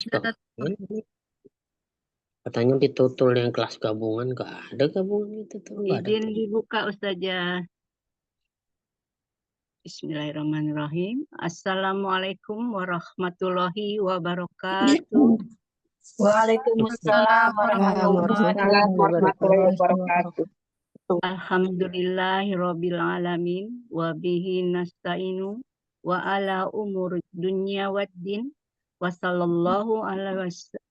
Gabungan. Katanya ditutul yang kelas gabungan, gak ada gabungan itu tuh, gak ada Izin tuh. dibuka Ustazah. Bismillahirrahmanirrahim. Assalamualaikum warahmatullahi wabarakatuh. Waalaikumsalam warahmatullahi wabarakatuh. Alhamdulillahirabbil alamin wa bihi nasta'inu wa ala umur dunya waddin wa sallallahu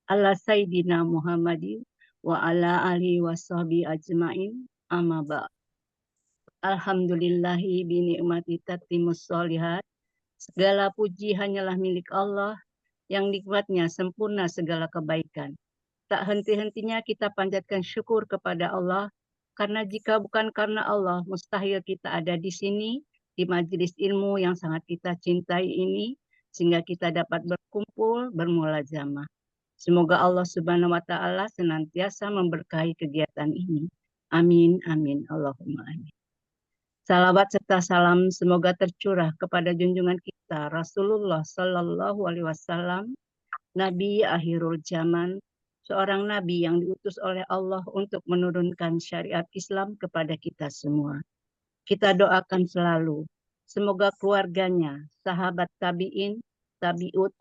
ala sayyidina Muhammadin wa ala alihi wa sahbihi ajmain amma ba'd. Alhamdulillahi bi ni'mati tatimmus sholihat. Segala puji hanyalah milik Allah yang nikmatnya sempurna segala kebaikan. Tak henti-hentinya kita panjatkan syukur kepada Allah, karena jika bukan karena Allah, mustahil kita ada di sini, di majelis ilmu yang sangat kita cintai ini, sehingga kita dapat berkumpul, bermulazamah. Semoga Allah Subhanahu wa Ta'ala senantiasa memberkahi kegiatan ini. Amin, amin, Allahumma amin. Salawat serta salam semoga tercurah kepada junjungan kita Rasulullah Sallallahu Alaihi Wasallam, Nabi akhirul zaman, seorang nabi yang diutus oleh Allah untuk menurunkan syariat Islam kepada kita semua. Kita doakan selalu, semoga keluarganya, sahabat tabi'in, tabi'in,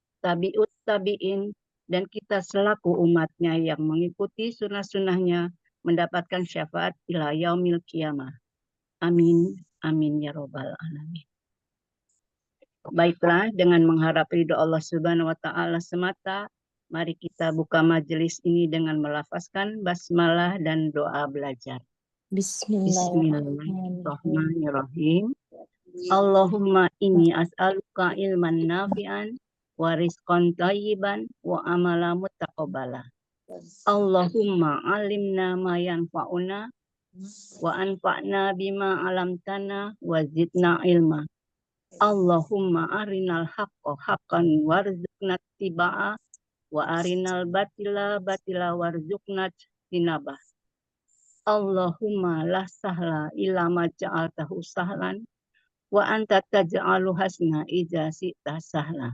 dan kita selaku umatnya yang mengikuti sunnah-sunnahnya mendapatkan syafaat ila yaumil qiyamah. Amin, amin ya robbal alamin. Baiklah, dengan mengharap ridho Allah Subhanahu wa Ta'ala semata, mari kita buka majelis ini dengan melafazkan basmalah dan doa belajar. Bismillahirrahmanirrahim. Allahumma inni as'aluka ilman nafi'an wa rizqan thayyiban wa amala muttaqabbala. Allahumma alimna ma yanfa'una wa anfa'na bima alamtana wa zidna ilma. Allahumma arinal haqqa haqqan warzuqna tibaa wa arinal batila batila warzuqna tinabah. Allahumma la sahla illa ma ja'altahu sahlan wa anta taj'alu hasna idza syi'ta sahla.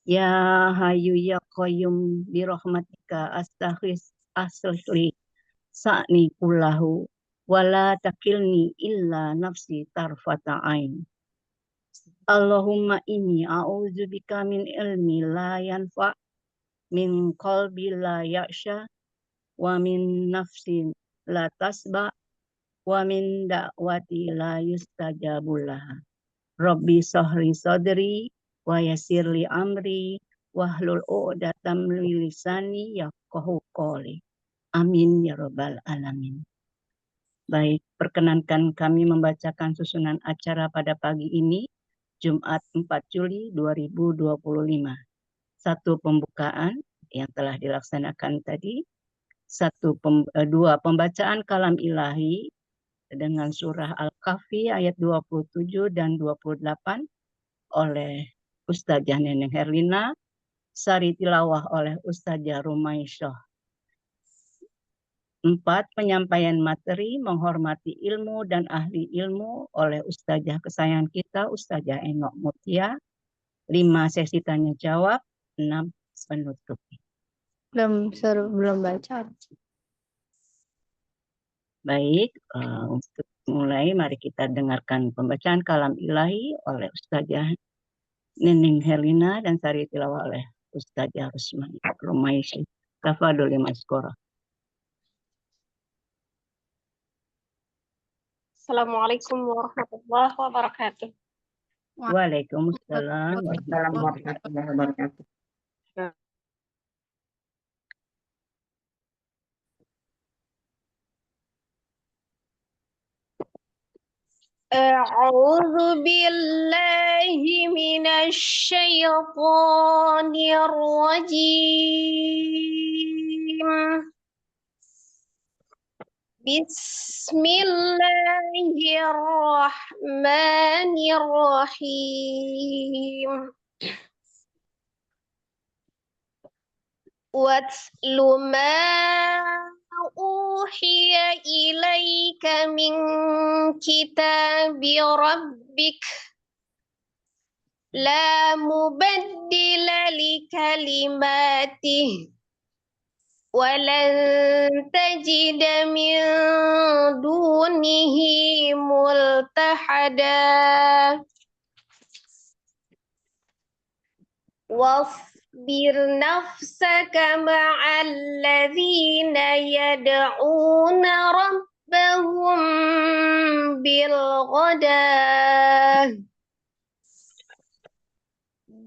Ya hayyu ya qayyum bi rahmatika astaghis asli sa'ni kullahu wala takilni illa nafsi tarfata ain. Allahumma inni a'udzubika min ilmi la yanfa, min qalbi la yaksha, wa min nafsin la tasba, wa min da'wati la yustajabulah. Rabbi sahli sadri wa yassirli amri wahlul 'uqdatam min lisani yafqahu qawli. Amin ya rabbal alamin. Baik, perkenankan kami membacakan susunan acara pada pagi ini, Jumat 4 Juli 2025. Satu pembukaan yang telah dilaksanakan tadi, dua pembacaan kalam ilahi dengan surah Al-Kahfi ayat 27 dan 28 oleh Ustazah Neneng Herlina, sari tilawah oleh Ustazah Rumaisyah. 4. Penyampaian materi menghormati ilmu dan ahli ilmu oleh Ustazah kesayangan kita, Ustazah Enok Mutia. 5. Sesi tanya jawab. 6. Penutup. Belum baca. Baik, untuk mulai mari kita dengarkan pembacaan kalam ilahi oleh Ustazah Neneng Herlina dan sari tilawah oleh Ustazah Rumaisyah. Tafadhol Maskoro. Assalamualaikum warahmatullahi wabarakatuh. Waalaikumsalam warahmatullahi wabarakatuh. A'udzu billahi minasy syaithanir rajim. Bismillahirrahmanirrahim. Watlu ma uhiya ilaika min kitabi rabbik لا مبدل لكلماته ولن تجد من دونه ملتحدا واصبر نفسك مع الذين يدعون ربهم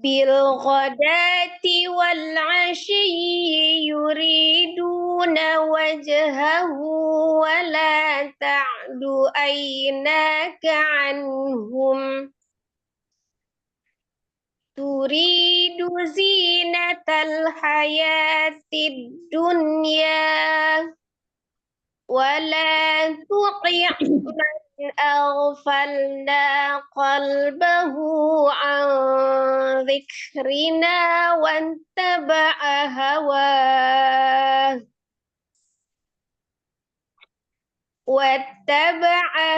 بالغداة والعشي يريدون وجهه ولا تعد عيناك عنهم تريد زينة الحياة الدنيا ولا تطع من أغفلنا قلبه عن ذكرنا واتبع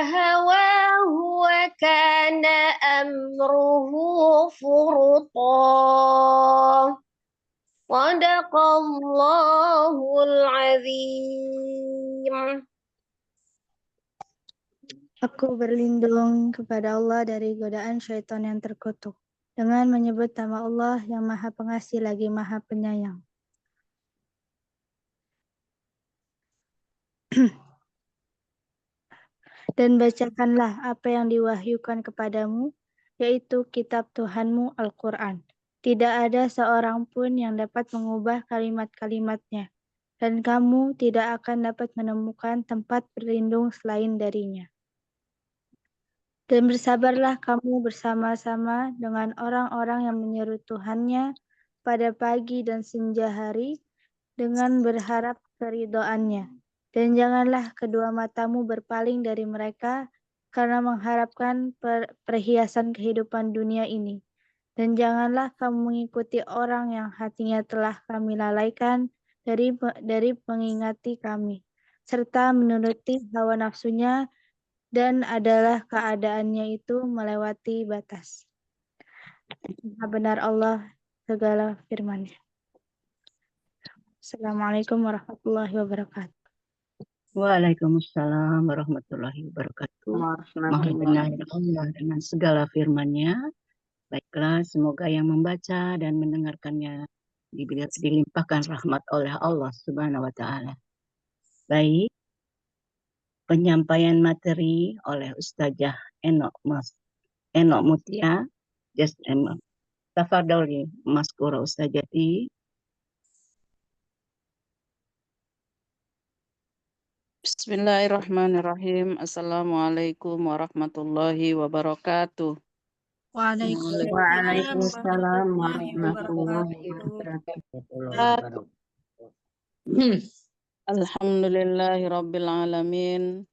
هواه وكان أمره فرطا صدق الله العظيم. Aku berlindung kepada Allah dari godaan syaitan yang terkutuk dengan menyebut nama Allah yang Maha Pengasih lagi Maha Penyayang. Dan bacakanlah apa yang diwahyukan kepadamu, yaitu kitab Tuhanmu Al-Quran. Tidak ada seorang pun yang dapat mengubah kalimat-kalimatnya, dan kamu tidak akan dapat menemukan tempat berlindung selain darinya. Dan bersabarlah kamu bersama-sama dengan orang-orang yang menyeru Tuhannya pada pagi dan senja hari dengan berharap keridhoannya. Dan janganlah kedua matamu berpaling dari mereka karena mengharapkan perhiasan kehidupan dunia ini. Dan janganlah kamu mengikuti orang yang hatinya telah kami lalaikan dari mengingati kami, serta menuruti hawa nafsunya, dan adalah keadaannya itu melewati batas. Benar Allah segala firman-Nya. Assalamualaikum warahmatullahi wabarakatuh. Waalaikumsalam warahmatullahi wabarakatuh. Maha benar Allah dengan segala firman-Nya. Baiklah, semoga yang membaca dan mendengarkannya dilimpahkan rahmat oleh Allah Subhanahu wa Ta'ala. Baik, penyampaian materi oleh Ustazah Enok Mutia. Tafadholi Maskura Ustazati. Bismillahirrahmanirrahim. Assalamualaikum warahmatullahi wabarakatuh. Waalaikumsalam warahmatullahi wabarakatuh. Alhamdulillahi rabbil alamin.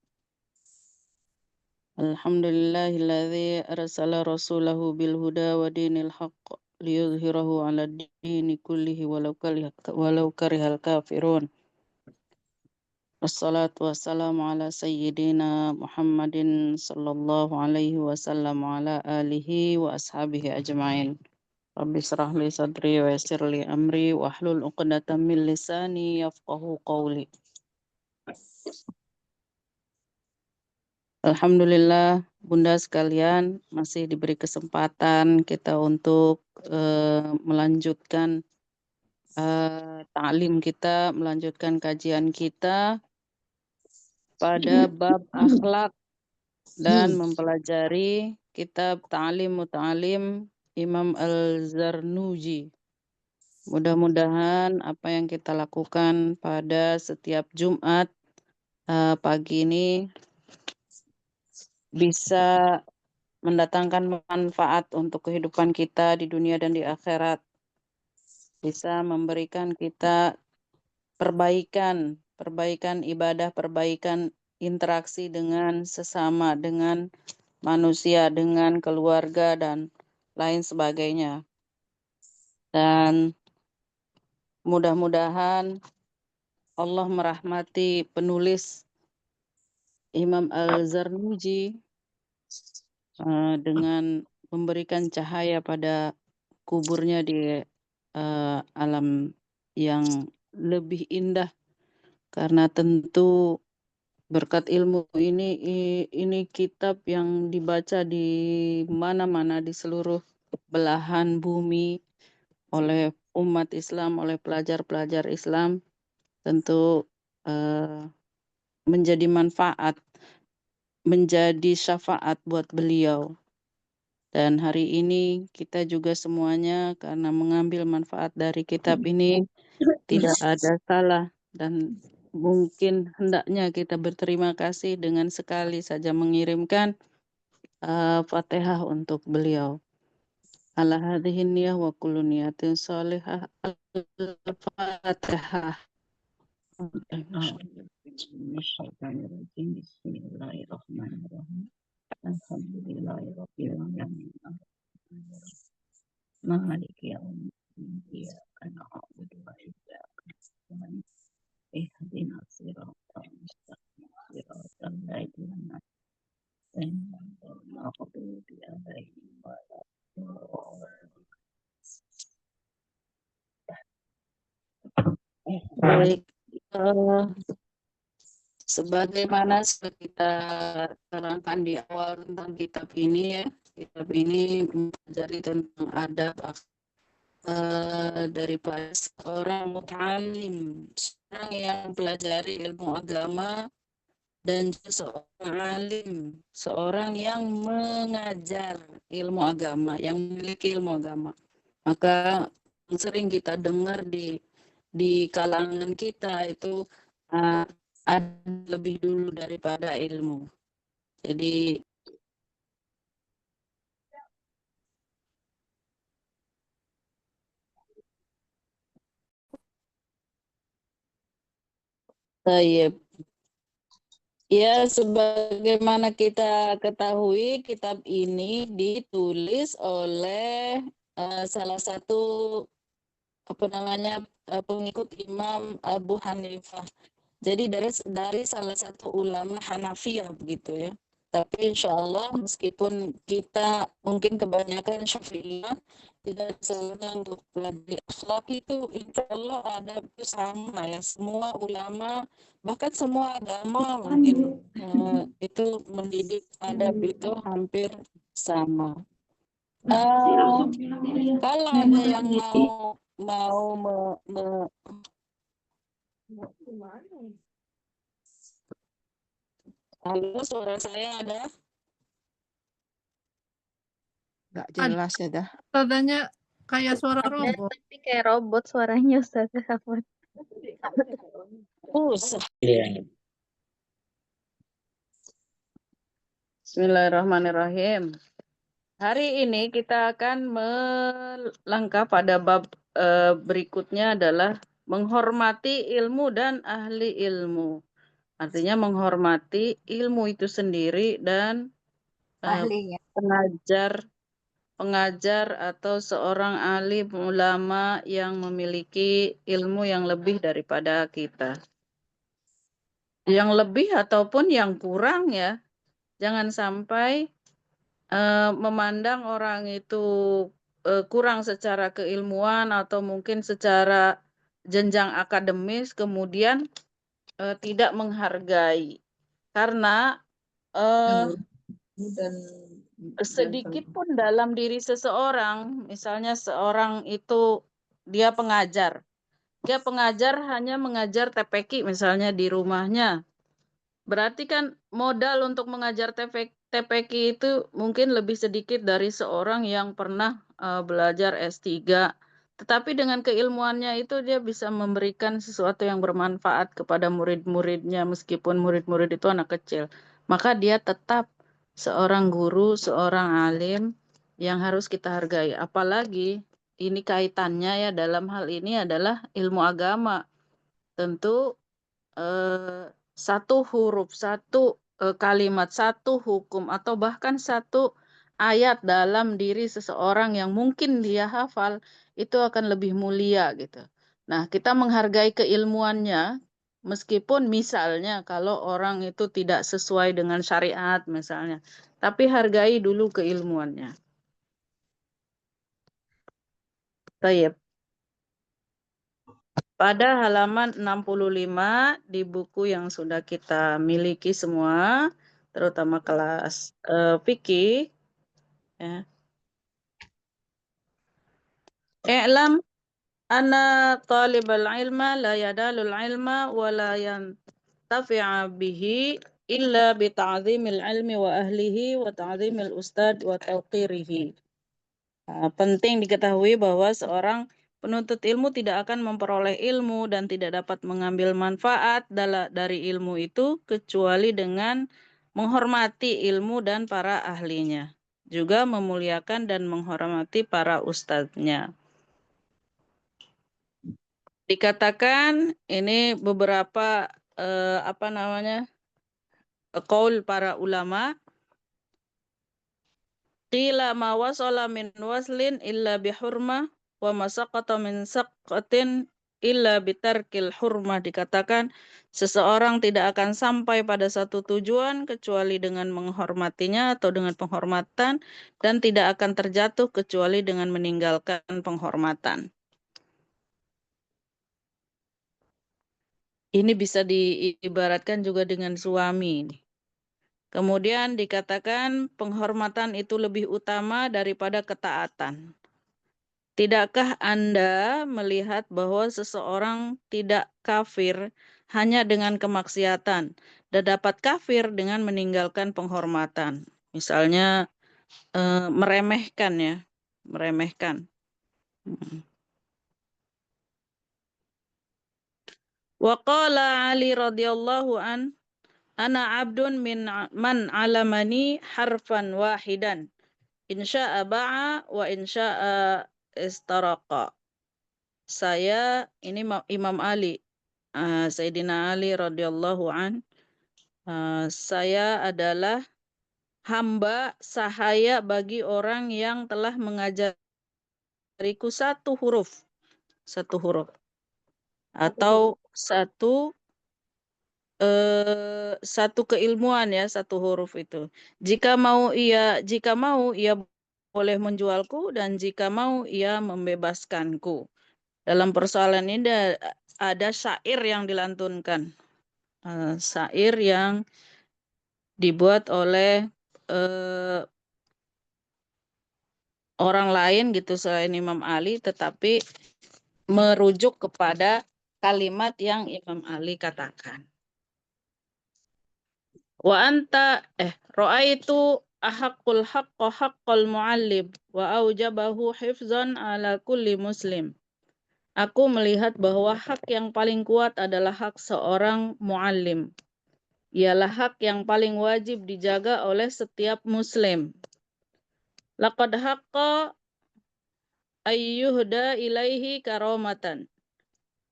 Alhamdulillahilladzi arsala rasulahu bil huda wa dinil haqq liyudhhirahu 'ala ad-dini kullihi walau karihal kafirun. Wassalatu wassalamu ala sayyidina Muhammadin sallallahu alaihi wasallam wa ala alihi wa ashabihi ajma'in. Rabbi shrah li sadri wa yassir li amri wa hlul 'uqdatam min lisani yafqahu qawli. Alhamdulillah, Bunda sekalian, masih diberi kesempatan kita untuk melanjutkan ta'lim kita, melanjutkan kajian kita pada bab akhlak dan mempelajari kitab Ta'lim Muta'alim Imam Al-Zarnuji. Mudah-mudahan apa yang kita lakukan pada setiap Jumat pagi ini bisa mendatangkan manfaat untuk kehidupan kita di dunia dan di akhirat. Bisa memberikan kita perbaikan ibadah, perbaikan interaksi dengan sesama, dengan manusia, dengan keluarga, dan lain sebagainya. Dan mudah-mudahan Allah merahmati penulis Imam Al-Zarnuji dengan memberikan cahaya pada kuburnya di alam yang lebih indah, karena tentu berkat ilmu ini kitab yang dibaca di mana-mana di seluruh belahan bumi oleh umat Islam, oleh pelajar-pelajar Islam, tentu menjadi manfaat, menjadi syafaat buat beliau. Dan hari ini kita juga semuanya karena mengambil manfaat dari kitab ini tidak ada salah, dan mungkin hendaknya kita berterima kasih dengan sekali saja mengirimkan Fatihah untuk beliau. Ala hadhihi niyah wa kullu niyatin shalihah. Al-Fatihah. Bismillahirrahmanirrahim. Alhamdulillahirabbil alamin. Maliki yaumiddin. Iyyaka na'budu wa iyyaka nasta'in. Ihdinas siratal mustaqim. Siratal ladzina an'amta 'alaihim Baik, sebagaimana sudah kita terangkan di awal tentang kitab ini ya, kitab ini mempelajari tentang adab daripada seorang muta'alim, seorang yang mempelajari ilmu agama, dan seorang alim, seorang yang mengajar ilmu agama, yang memiliki ilmu agama. Maka sering kita dengar di kalangan kita itu ada lebih dulu daripada ilmu. Jadi ya, sebagaimana kita ketahui, kitab ini ditulis oleh salah satu pengikut Imam Abu Hanifah. Jadi dari salah satu ulama Hanafiyah begitu ya. Tapi insya Allah meskipun kita mungkin kebanyakan Syafi'iyah, tidak sebenarnya untuk belajar akhlak itu insya Allah ada sama ya. Semua ulama, bahkan semua agama mungkin itu mendidik adab itu hampir sama. Kalau ada yang halo, suara saya ada? Nggak jelas ya dah. Tadanya kayak suara Ada, robot. tapi kayak robot suaranya Ustaz Afwan. Iya. Bismillahirrahmanirrahim. Hari ini kita akan melangkah pada bab berikutnya adalah menghormati ilmu dan ahli ilmu. Artinya menghormati ilmu itu sendiri dan ahlinya. pengajar atau seorang alim ulama yang memiliki ilmu yang lebih daripada kita. Yang lebih ataupun yang kurang ya. Jangan sampai memandang orang itu kurang secara keilmuan atau mungkin secara jenjang akademis, kemudian tidak menghargai. Karena sedikit pun dalam diri seseorang, misalnya seorang itu dia pengajar hanya mengajar TPQ misalnya di rumahnya. Berarti kan modal untuk mengajar TPQ itu mungkin lebih sedikit dari seorang yang pernah belajar S3. Tetapi dengan keilmuannya itu dia bisa memberikan sesuatu yang bermanfaat kepada murid-muridnya meskipun murid-murid itu anak kecil. Maka dia tetap seorang guru, seorang alim yang harus kita hargai. Apalagi ini kaitannya ya dalam hal ini adalah ilmu agama. Tentu satu huruf, satu kalimat, satu hukum, atau bahkan satu ayat dalam diri seseorang yang mungkin dia hafal, itu akan lebih mulia gitu. Nah, kita menghargai keilmuannya, meskipun misalnya kalau orang itu tidak sesuai dengan syariat misalnya, tapi hargai dulu keilmuannya. Tayyib. Pada halaman 65 di buku yang sudah kita miliki semua, terutama kelas fikih, ya. I'lam anna talibal ilma la yadalul ilma wa la yantafi'a bihi illa bi ta'zimil ilmi wa ahlihi wa ta'zimil ustad wa tawqirihi. Penting diketahui bahwa seorang penuntut ilmu tidak akan memperoleh ilmu dan tidak dapat mengambil manfaat dari ilmu itu kecuali dengan menghormati ilmu dan para ahlinya. Juga memuliakan dan menghormati para ustadznya. Dikatakan ini beberapa qaul para ulama. Qila ma wasala min waslin illa bihurmah wa masaqata min saqatin illa bitarkil hurmah. Dikatakan seseorang tidak akan sampai pada satu tujuan kecuali dengan menghormatinya atau dengan penghormatan, dan tidak akan terjatuh kecuali dengan meninggalkan penghormatan. Ini bisa diibaratkan juga dengan suami. Kemudian dikatakan penghormatan itu lebih utama daripada ketaatan. Tidakkah Anda melihat bahwa seseorang tidak kafir hanya dengan kemaksiatan dan dapat kafir dengan meninggalkan penghormatan? Misalnya meremehkan ya, meremehkan. Wa qala Ali radhiyallahu an, ana abdun man alamani harfan wahidan. Insya'a ba'a wa insya'a istaraqa. Saya ini Imam Ali, Sayyidina Ali radhiyallahu an. Saya adalah hamba sahaya bagi orang yang telah mengajariku satu huruf atau satu keilmuan ya, satu huruf itu. Jika mau ia boleh menjualku, dan jika mau ia membebaskanku. Dalam persoalan ini ada syair yang dilantunkan. Syair yang dibuat oleh orang lain gitu selain Imam Ali, tetapi merujuk kepada kalimat yang Imam Ali katakan. Wa anta ra'aitu ahaqqul haqqa haqqal mu'allim wa aujabahu hifzan ala kulli muslim. Aku melihat bahwa hak yang paling kuat adalah hak seorang muallim. Ialah hak yang paling wajib dijaga oleh setiap muslim. Laqad haqqa ayyuhda ilaihi karamatan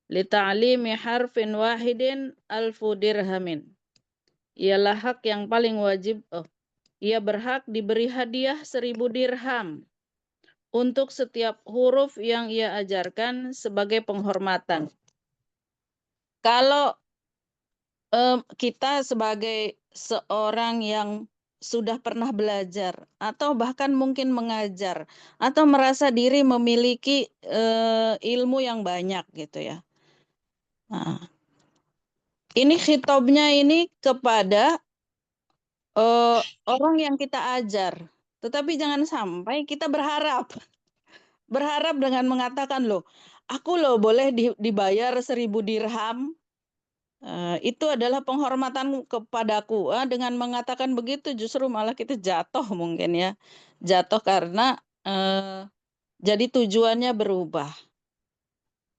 li ta'limi harfin wahidin alfu dirhamin. Ialah hak yang paling wajib, ia berhak diberi hadiah 1000 dirham untuk setiap huruf yang ia ajarkan sebagai penghormatan. Kalau kita sebagai seorang yang sudah pernah belajar atau bahkan mungkin mengajar atau merasa diri memiliki ilmu yang banyak gitu ya. Nah, ini khitabnya ini kepada orang yang kita ajar. Tetapi jangan sampai kita berharap dengan mengatakan, loh, aku loh boleh dibayar 1000 dirham. Itu adalah penghormatan kepadaku. Dengan mengatakan begitu justru malah kita jatuh mungkin ya. Jatuh karena jadi tujuannya berubah.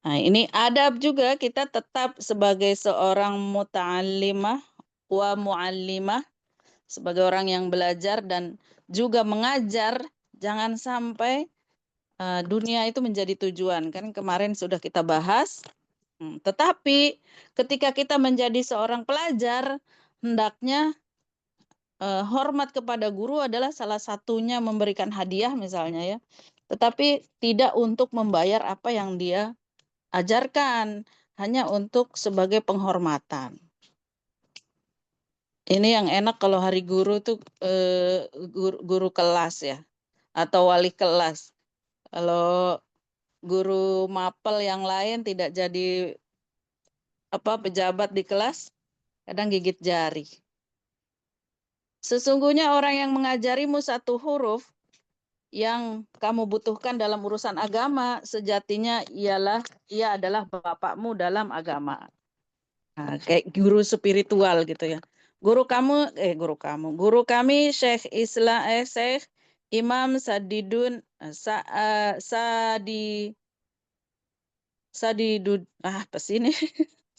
Nah, ini adab juga, kita tetap sebagai seorang muta'allimah wa mu'allimah, sebagai orang yang belajar dan juga mengajar, jangan sampai dunia itu menjadi tujuan. Kan kemarin sudah kita bahas. Tetapi ketika kita menjadi seorang pelajar, hendaknya hormat kepada guru adalah salah satunya memberikan hadiah misalnya ya. Tetapi tidak untuk membayar apa yang dia ajarkan, hanya untuk sebagai penghormatan. Ini yang enak kalau hari guru tuh guru kelas ya, atau wali kelas. Kalau guru mapel yang lain tidak jadi pejabat di kelas, kadang gigit jari. Sesungguhnya orang yang mengajarimu satu huruf yang kamu butuhkan dalam urusan agama, sejatinya ia adalah bapakmu dalam agama. Nah, kayak guru spiritual gitu ya. Guru kami Syekh Imam Sadidun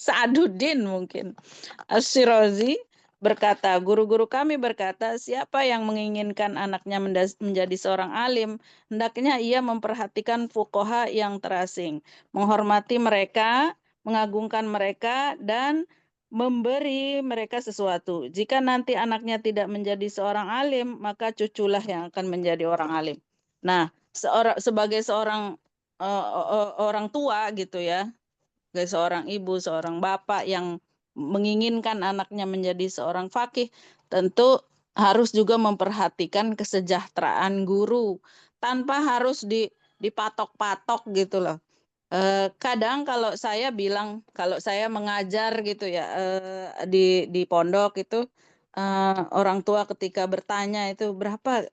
Sa'aduddin mungkin Asy-Syirazi berkata, guru-guru kami berkata, siapa yang menginginkan anaknya menjadi seorang alim, hendaknya ia memperhatikan fuqaha yang terasing, menghormati mereka, mengagungkan mereka, dan memberi mereka sesuatu. Jika nanti anaknya tidak menjadi seorang alim, maka cuculah yang akan menjadi orang alim. Nah, sebagai seorang orang tua gitu ya, sebagai seorang ibu, seorang bapak yang menginginkan anaknya menjadi seorang faqih, tentu harus juga memperhatikan kesejahteraan guru tanpa harus dipatok-patok gitu loh. Kadang kalau saya mengajar gitu ya di pondok itu, orang tua ketika bertanya itu berapa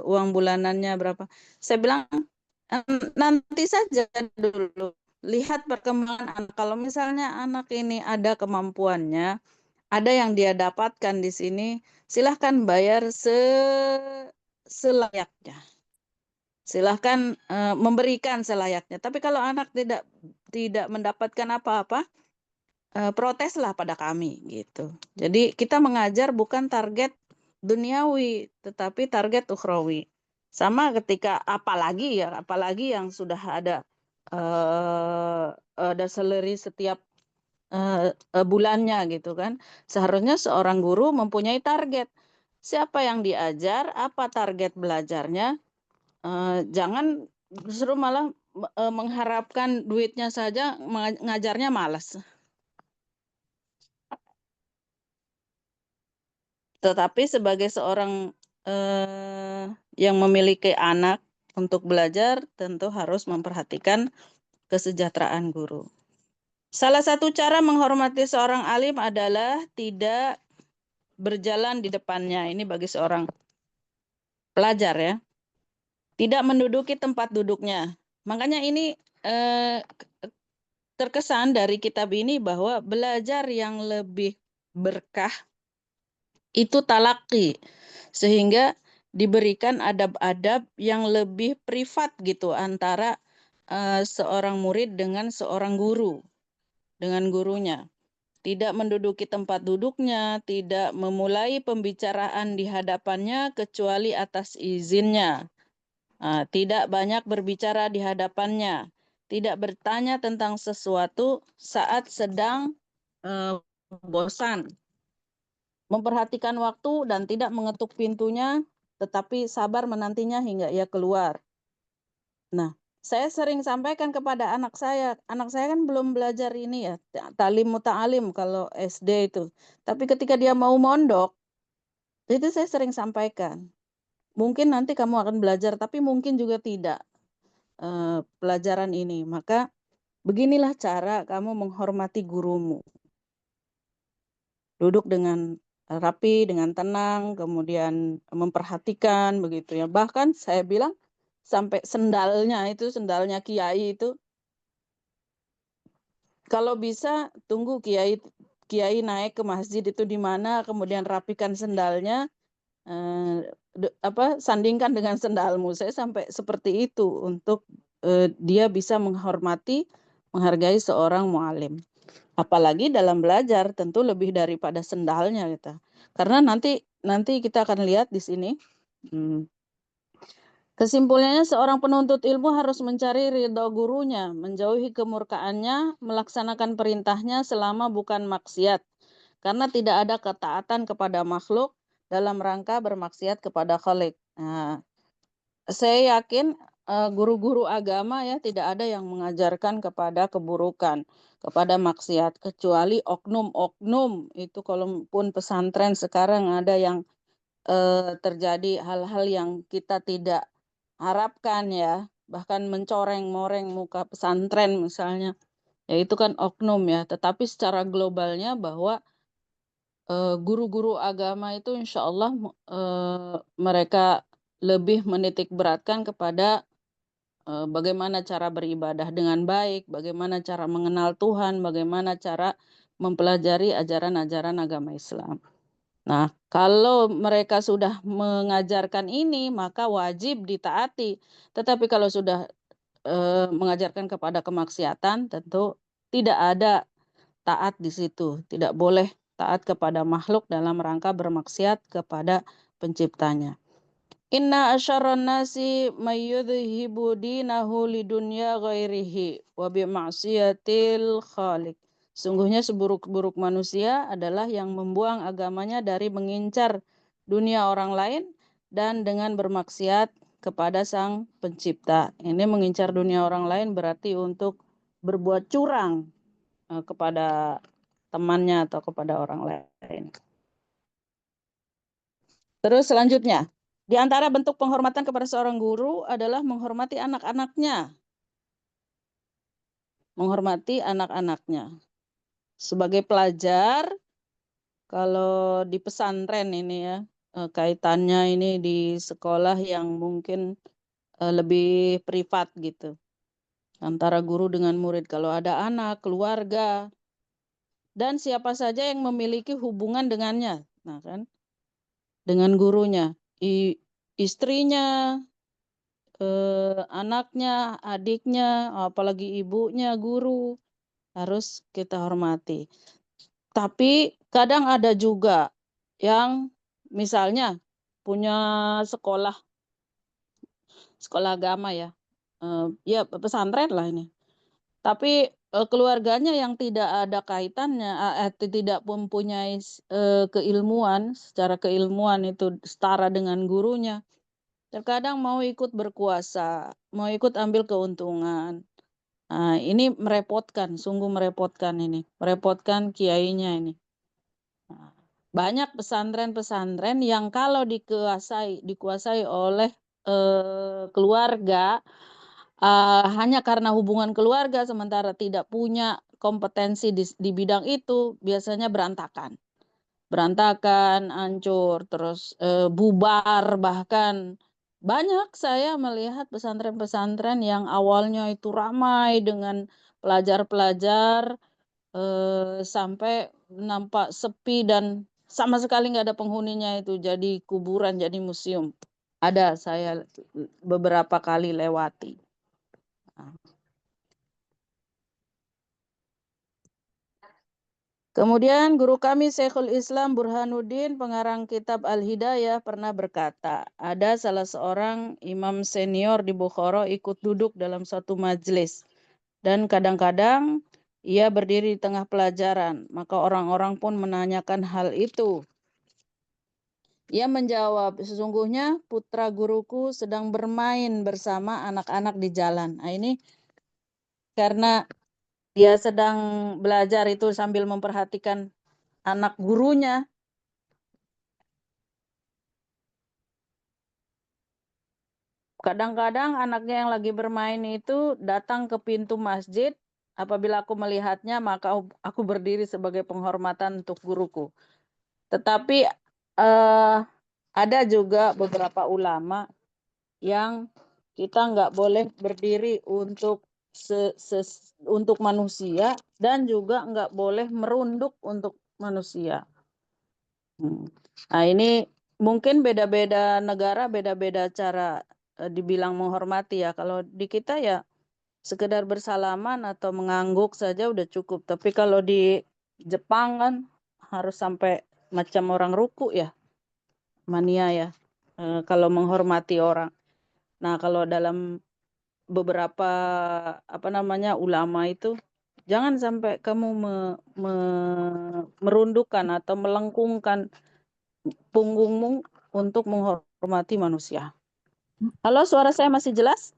uang bulanannya berapa, saya bilang nanti saja dulu. Lihat perkembangan anak. Kalau misalnya anak ini ada kemampuannya, ada yang dia dapatkan di sini, silahkan bayar selayaknya. Silahkan memberikan selayaknya. Tapi kalau anak tidak mendapatkan apa-apa, proteslah pada kami gitu. Jadi kita mengajar bukan target duniawi, tetapi target ukhrawi. Sama ketika apalagi yang sudah ada salary setiap bulannya gitu kan. Seharusnya seorang guru mempunyai target. Siapa yang diajar, apa target belajarnya. Jangan justru malah mengharapkan duitnya saja, ngajarnya malas. Tetapi sebagai seorang yang memiliki anak untuk belajar, tentu harus memperhatikan kesejahteraan guru. Salah satu cara menghormati seorang alim adalah tidak berjalan di depannya. Ini bagi seorang pelajar ya. Tidak menduduki tempat duduknya. Makanya ini terkesan dari kitab ini bahwa belajar yang lebih berkah itu talaki. Sehingga diberikan adab-adab yang lebih privat gitu antara seorang murid dengan seorang guru, dengan gurunya. Tidak menduduki tempat duduknya, tidak memulai pembicaraan di hadapannya kecuali atas izinnya. Tidak banyak berbicara di hadapannya, tidak bertanya tentang sesuatu saat sedang bosan. Memperhatikan waktu dan tidak mengetuk pintunya, tetapi sabar menantinya hingga ia keluar. Nah, saya sering sampaikan kepada anak saya kan belum belajar ini ya, ta'lim muta'alim kalau SD itu. Tapi ketika dia mau mondok, itu saya sering sampaikan. Mungkin nanti kamu akan belajar, tapi mungkin juga tidak pelajaran ini. Maka beginilah cara kamu menghormati gurumu. Duduk dengan rapi, dengan tenang, kemudian memperhatikan begitu ya. Bahkan saya bilang sampai sendalnya kiai itu, kalau bisa tunggu kiai naik ke masjid itu di mana, kemudian rapikan sendalnya, sandingkan dengan sendalmu. Saya sampai seperti itu untuk dia bisa menghargai seorang mu'alim. Apalagi dalam belajar tentu lebih daripada sendalnya gitu. Karena nanti kita akan lihat di sini. Kesimpulannya, seorang penuntut ilmu harus mencari ridho gurunya, menjauhi kemurkaannya, melaksanakan perintahnya selama bukan maksiat. Karena tidak ada ketaatan kepada makhluk dalam rangka bermaksiat kepada Khalik. Nah, saya yakin guru-guru agama ya tidak ada yang mengajarkan kepada keburukan, kepada maksiat, kecuali oknum-oknum. Itu kalaupun pesantren sekarang ada yang terjadi hal-hal yang kita tidak harapkan ya, bahkan mencoreng-moreng muka pesantren misalnya, ya itu kan oknum ya. Tetapi secara globalnya bahwa guru-guru agama itu insya Allah mereka lebih menitik beratkan kepada bagaimana cara beribadah dengan baik, bagaimana cara mengenal Tuhan, bagaimana cara mempelajari ajaran-ajaran agama Islam. Nah, kalau mereka sudah mengajarkan ini, maka wajib ditaati. Tetapi kalau sudah mengajarkan kepada kemaksiatan, tentu tidak ada taat di situ. Tidak boleh taat kepada makhluk dalam rangka bermaksiat kepada penciptanya. Inna asyarran nasi mayyudhibu dinahu lidunya ghairihi wa bima'siyatil khaliq. Sungguhnya seburuk-buruk manusia adalah yang membuang agamanya dari mengincar dunia orang lain dan dengan bermaksiat kepada Sang Pencipta. Ini mengincar dunia orang lain berarti untuk berbuat curang kepada temannya atau kepada orang lain. Terus selanjutnya, di antara bentuk penghormatan kepada seorang guru adalah menghormati anak-anaknya. Menghormati anak-anaknya. Sebagai pelajar, kalau di pesantren ini ya, kaitannya ini di sekolah yang mungkin lebih privat gitu. Antara guru dengan murid. Kalau ada anak, keluarga, dan siapa saja yang memiliki hubungan dengannya. Nah kan, dengan gurunya. Istrinya, anaknya, adiknya, apalagi ibunya, guru, harus kita hormati. Tapi kadang ada juga yang misalnya punya sekolah agama ya, ya pesantren lah ini. Tapi keluarganya yang tidak ada kaitannya, tidak mempunyai keilmuan, secara keilmuan itu setara dengan gurunya. Terkadang mau ikut berkuasa, mau ikut ambil keuntungan. Nah, ini merepotkan, sungguh merepotkan ini. Merepotkan kiainya ini. Nah, banyak pesantren-pesantren yang kalau dikuasai oleh keluarga, hanya karena hubungan keluarga sementara tidak punya kompetensi di bidang itu, biasanya berantakan. Berantakan, hancur, terus bubar bahkan. Banyak saya melihat pesantren-pesantren yang awalnya itu ramai dengan pelajar-pelajar sampai nampak sepi dan sama sekali nggak ada penghuninya, itu jadi kuburan, jadi museum. Ada, saya beberapa kali lewati. Kemudian guru kami Syekhul Islam Burhanuddin, pengarang kitab Al-Hidayah, pernah berkata, ada salah seorang imam senior di Bukhara ikut duduk dalam satu majelis. Dan kadang-kadang ia berdiri di tengah pelajaran. Maka orang-orang pun menanyakan hal itu. Ia menjawab, sesungguhnya putra guruku sedang bermain bersama anak-anak di jalan. Nah, ini karena dia sedang belajar itu sambil memperhatikan anak gurunya. Kadang-kadang anaknya yang lagi bermain itu datang ke pintu masjid. Apabila aku melihatnya, maka aku berdiri sebagai penghormatan untuk guruku. Tetapi ada juga beberapa ulama yang kita nggak boleh berdiri untuk untuk manusia dan juga nggak boleh merunduk untuk manusia. Nah, ini mungkin beda-beda negara, beda-beda cara dibilang menghormati ya. Kalau di kita ya sekedar bersalaman atau mengangguk saja udah cukup. Tapi kalau di Jepang kan harus sampai macam orang ruku ya, mania ya, kalau menghormati orang. Nah, kalau dalam beberapa ulama itu, jangan sampai kamu merundukkan atau melengkungkan punggungmu untuk menghormati manusia. Halo, suara saya masih jelas?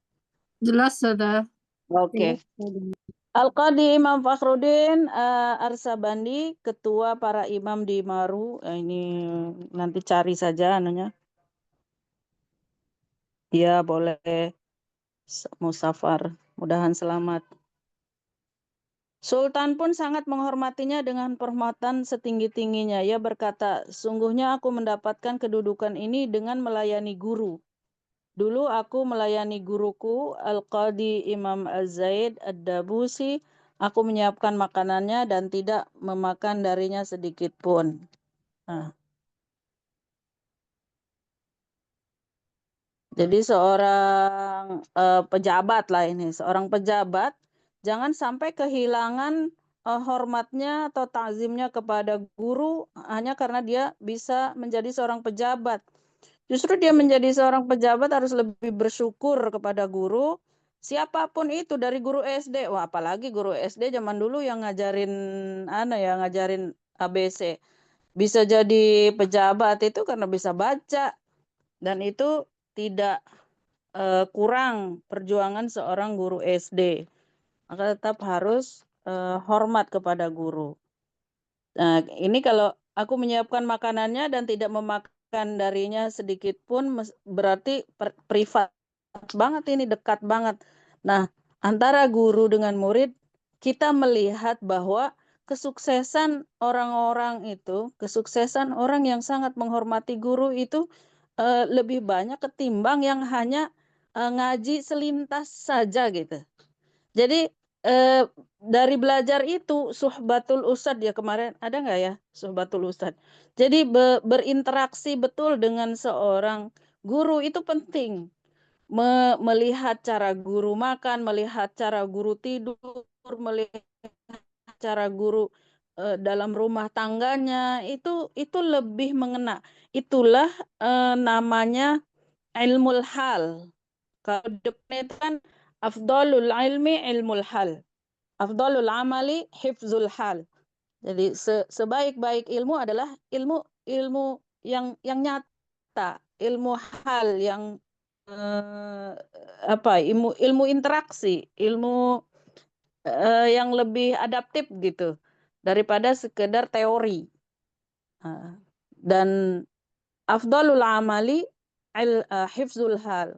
Jelas sudah. Oke. Al-Qadi Imam Fakhruddin Arsabandi, ketua para imam di Maru. Ini nanti cari saja anunya. Ya, boleh. musafar. Mudahan selamat. Sultan pun sangat menghormatinya dengan penghormatan setinggi-tingginya. Ia berkata, sungguhnya aku mendapatkan kedudukan ini dengan melayani guru. Dulu aku melayani guruku, Al-Qadi Imam Az-Zaid Ad-Dabusi. Aku menyiapkan makanannya dan tidak memakan darinya sedikit pun. Nah, jadi seorang pejabat lah ini, seorang pejabat jangan sampai kehilangan hormatnya atau ta'zimnya kepada guru hanya karena dia bisa menjadi seorang pejabat. Justru dia menjadi seorang pejabat harus lebih bersyukur kepada guru, siapapun itu, dari guru SD. Wah, apalagi guru SD zaman dulu yang ngajarin ngajarin ABC. Bisa jadi pejabat itu karena bisa baca, dan itu tidak kurang perjuangan seorang guru SD. Maka tetap harus hormat kepada guru. Nah, ini kalau aku menyiapkan makanannya dan tidak memakan darinya sedikit pun, berarti privat banget ini, dekat banget. Nah, antara guru dengan murid, kita melihat bahwa kesuksesan orang-orang itu, kesuksesan orang yang sangat menghormati guru itu lebih banyak ketimbang yang hanya ngaji selintas saja gitu. Jadi dari belajar itu suhbatul ustad ya, kemarin ada nggak ya suhbatul ustad? Jadi berinteraksi betul dengan seorang guru itu penting. Melihat cara guru makan, melihat cara guru tidur, melihat cara guru dalam rumah tangganya, itu lebih mengena. Itulah namanya ilmul hal. Kalau depan itu kan afdalul ilmi ilmul hal, afdalul amali hifzul hal. Jadi sebaik-baik ilmu adalah ilmu yang nyata, ilmu hal yang ilmu interaksi, ilmu yang lebih adaptif gitu daripada sekedar teori. Dan afdalul amali hifzul hal.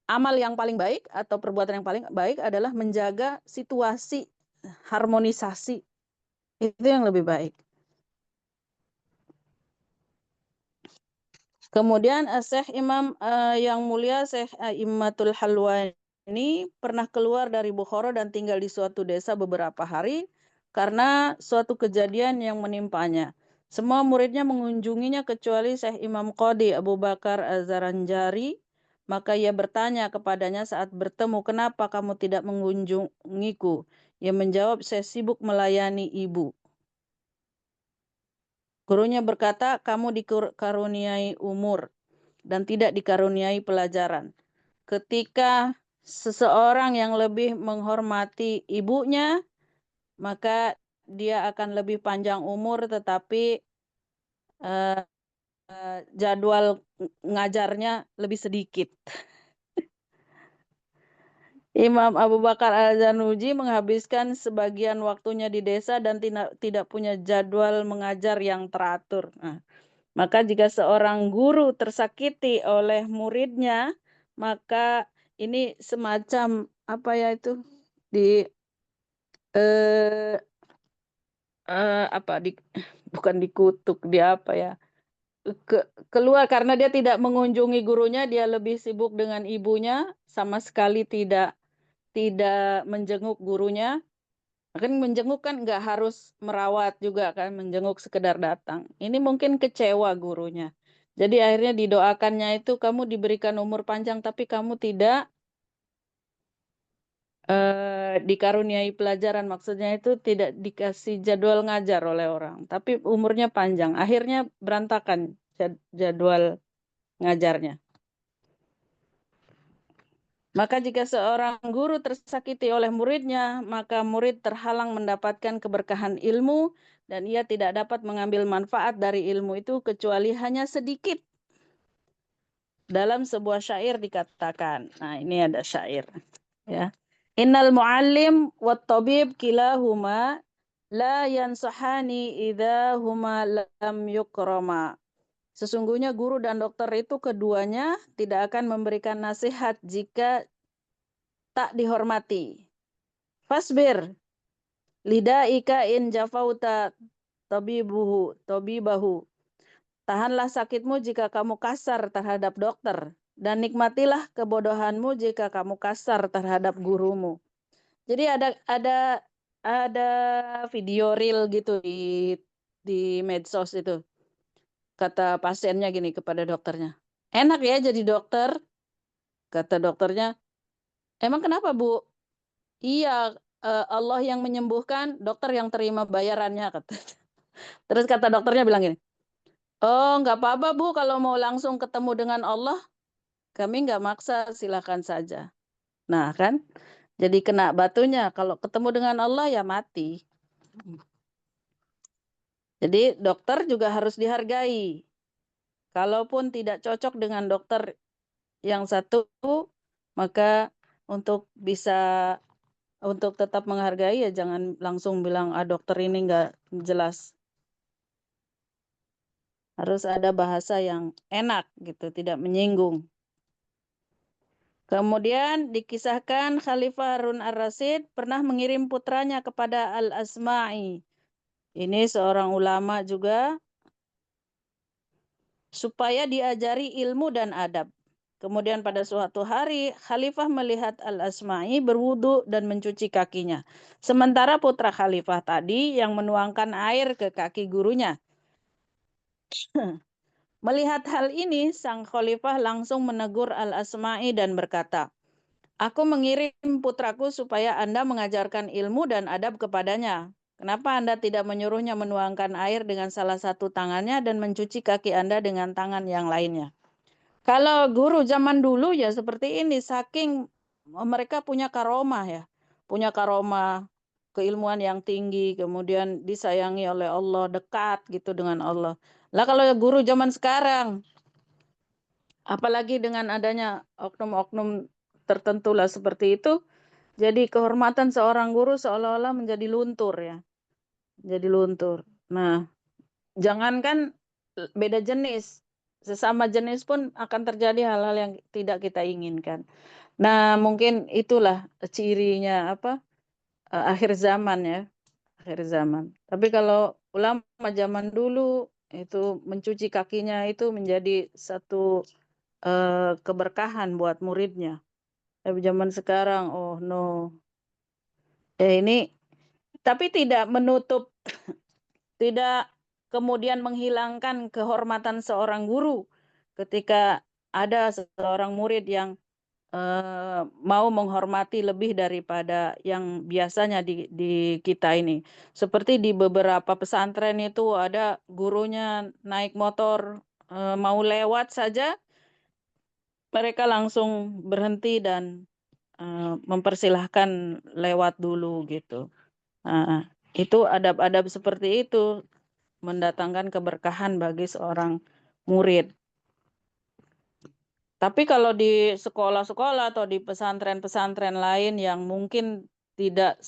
Amal yang paling baik atau perbuatan yang paling baik adalah menjaga situasi, harmonisasi. Itu yang lebih baik. Kemudian Syekh Imam yang mulia Syekh Immatul Halwani pernah keluar dari Bukhara dan tinggal di suatu desa beberapa hari karena suatu kejadian yang menimpanya. Semua muridnya mengunjunginya kecuali Syekh Imam Qadi Abu Bakar Az-Zaranjari. Maka ia bertanya kepadanya saat bertemu, kenapa kamu tidak mengunjungiku? Ia menjawab, saya sibuk melayani ibu. Gurunya berkata, kamu dikaruniai umur dan tidak dikaruniai pelajaran. Ketika seseorang yang lebih menghormati ibunya, maka dia akan lebih panjang umur, tetapi jadwal ngajarnya lebih sedikit. Imam Abu Bakar Al-Zanuji menghabiskan sebagian waktunya di desa dan tidak punya jadwal mengajar yang teratur. Nah, maka jika seorang guru tersakiti oleh muridnya, maka ini semacam bukan dikutuk, keluar karena dia tidak mengunjungi gurunya, dia lebih sibuk dengan ibunya, sama sekali tidak menjenguk gurunya. Kan menjenguk kan nggak harus merawat juga kan, menjenguk sekedar datang. Ini mungkin kecewa gurunya. Jadi akhirnya didoakannya itu, kamu diberikan umur panjang tapi kamu tidak dikaruniai pelajaran. Maksudnya itu tidak dikasih jadwal ngajar oleh orang, tapi umurnya panjang. Akhirnya berantakan jadwal ngajarnya. Maka jika seorang guru tersakiti oleh muridnya, maka murid terhalang mendapatkan keberkahan ilmu dan ia tidak dapat mengambil manfaat dari ilmu itu kecuali hanya sedikit. Dalam sebuah syair dikatakan, nah ini ada syair ya. Innal muallim wat tabib kilahuma la yansahani idza huma lam yukrama. Sesungguhnya guru dan dokter itu keduanya tidak akan memberikan nasihat jika tak dihormati. Fasbir lidaika in jafauta tabibahu. Tahanlah sakitmu jika kamu kasar terhadap dokter, dan nikmatilah kebodohanmu jika kamu kasar terhadap gurumu. Jadi ada video reel gitu di medsos itu. Kata pasiennya gini kepada dokternya, enak ya jadi dokter. Kata dokternya, emang kenapa Bu? Iya, Allah yang menyembuhkan, dokter yang terima bayarannya. Kata. Terus kata dokternya bilang gini, oh nggak apa-apa Bu, kalau mau langsung ketemu dengan Allah, kami nggak maksa, silakan saja. Nah kan, jadi kena batunya. Kalau ketemu dengan Allah ya mati. Jadi dokter juga harus dihargai. Kalaupun tidak cocok dengan dokter yang satu, maka untuk tetap menghargai ya jangan langsung bilang dokter ini nggak jelas. Harus ada bahasa yang enak gitu, tidak menyinggung. Kemudian dikisahkan Khalifah Harun ar-Rasyid pernah mengirim putranya kepada Al-Asma'i. Ini seorang ulama juga, supaya diajari ilmu dan adab. Kemudian pada suatu hari, Khalifah melihat Al-Asma'i berwudu dan mencuci kakinya. Sementara putra Khalifah tadi yang menuangkan air ke kaki gurunya. Melihat hal ini, sang Khalifah langsung menegur Al-Asma'i dan berkata, aku mengirim putraku supaya Anda mengajarkan ilmu dan adab kepadanya. Kenapa Anda tidak menyuruhnya menuangkan air dengan salah satu tangannya dan mencuci kaki Anda dengan tangan yang lainnya? Kalau guru zaman dulu ya seperti ini, saking mereka punya karomah ya. Punya karomah, keilmuan yang tinggi, kemudian disayangi oleh Allah, dekat gitu dengan Allah. Lah kalau guru zaman sekarang, apalagi dengan adanya oknum-oknum tertentu lah seperti itu, jadi kehormatan seorang guru seolah-olah menjadi luntur ya. Jadi luntur. Nah, jangankan beda jenis, sesama jenis pun akan terjadi hal-hal yang tidak kita inginkan. Nah, mungkin itulah cirinya akhir zaman ya, akhir zaman. Tapi kalau ulama zaman dulu itu mencuci kakinya itu menjadi satu keberkahan buat muridnya. Tapi zaman sekarang, oh no. Ini tapi tidak menutup, tidak kemudian menghilangkan kehormatan seorang guru ketika ada seorang murid yang mau menghormati lebih daripada yang biasanya di kita ini. Seperti di beberapa pesantren itu ada gurunya naik motor, mau lewat saja, mereka langsung berhenti dan mempersilahkan lewat dulu gitu. Itu adab-adab seperti itu mendatangkan keberkahan bagi seorang murid. Tapi kalau di sekolah-sekolah atau di pesantren-pesantren lain yang mungkin tidak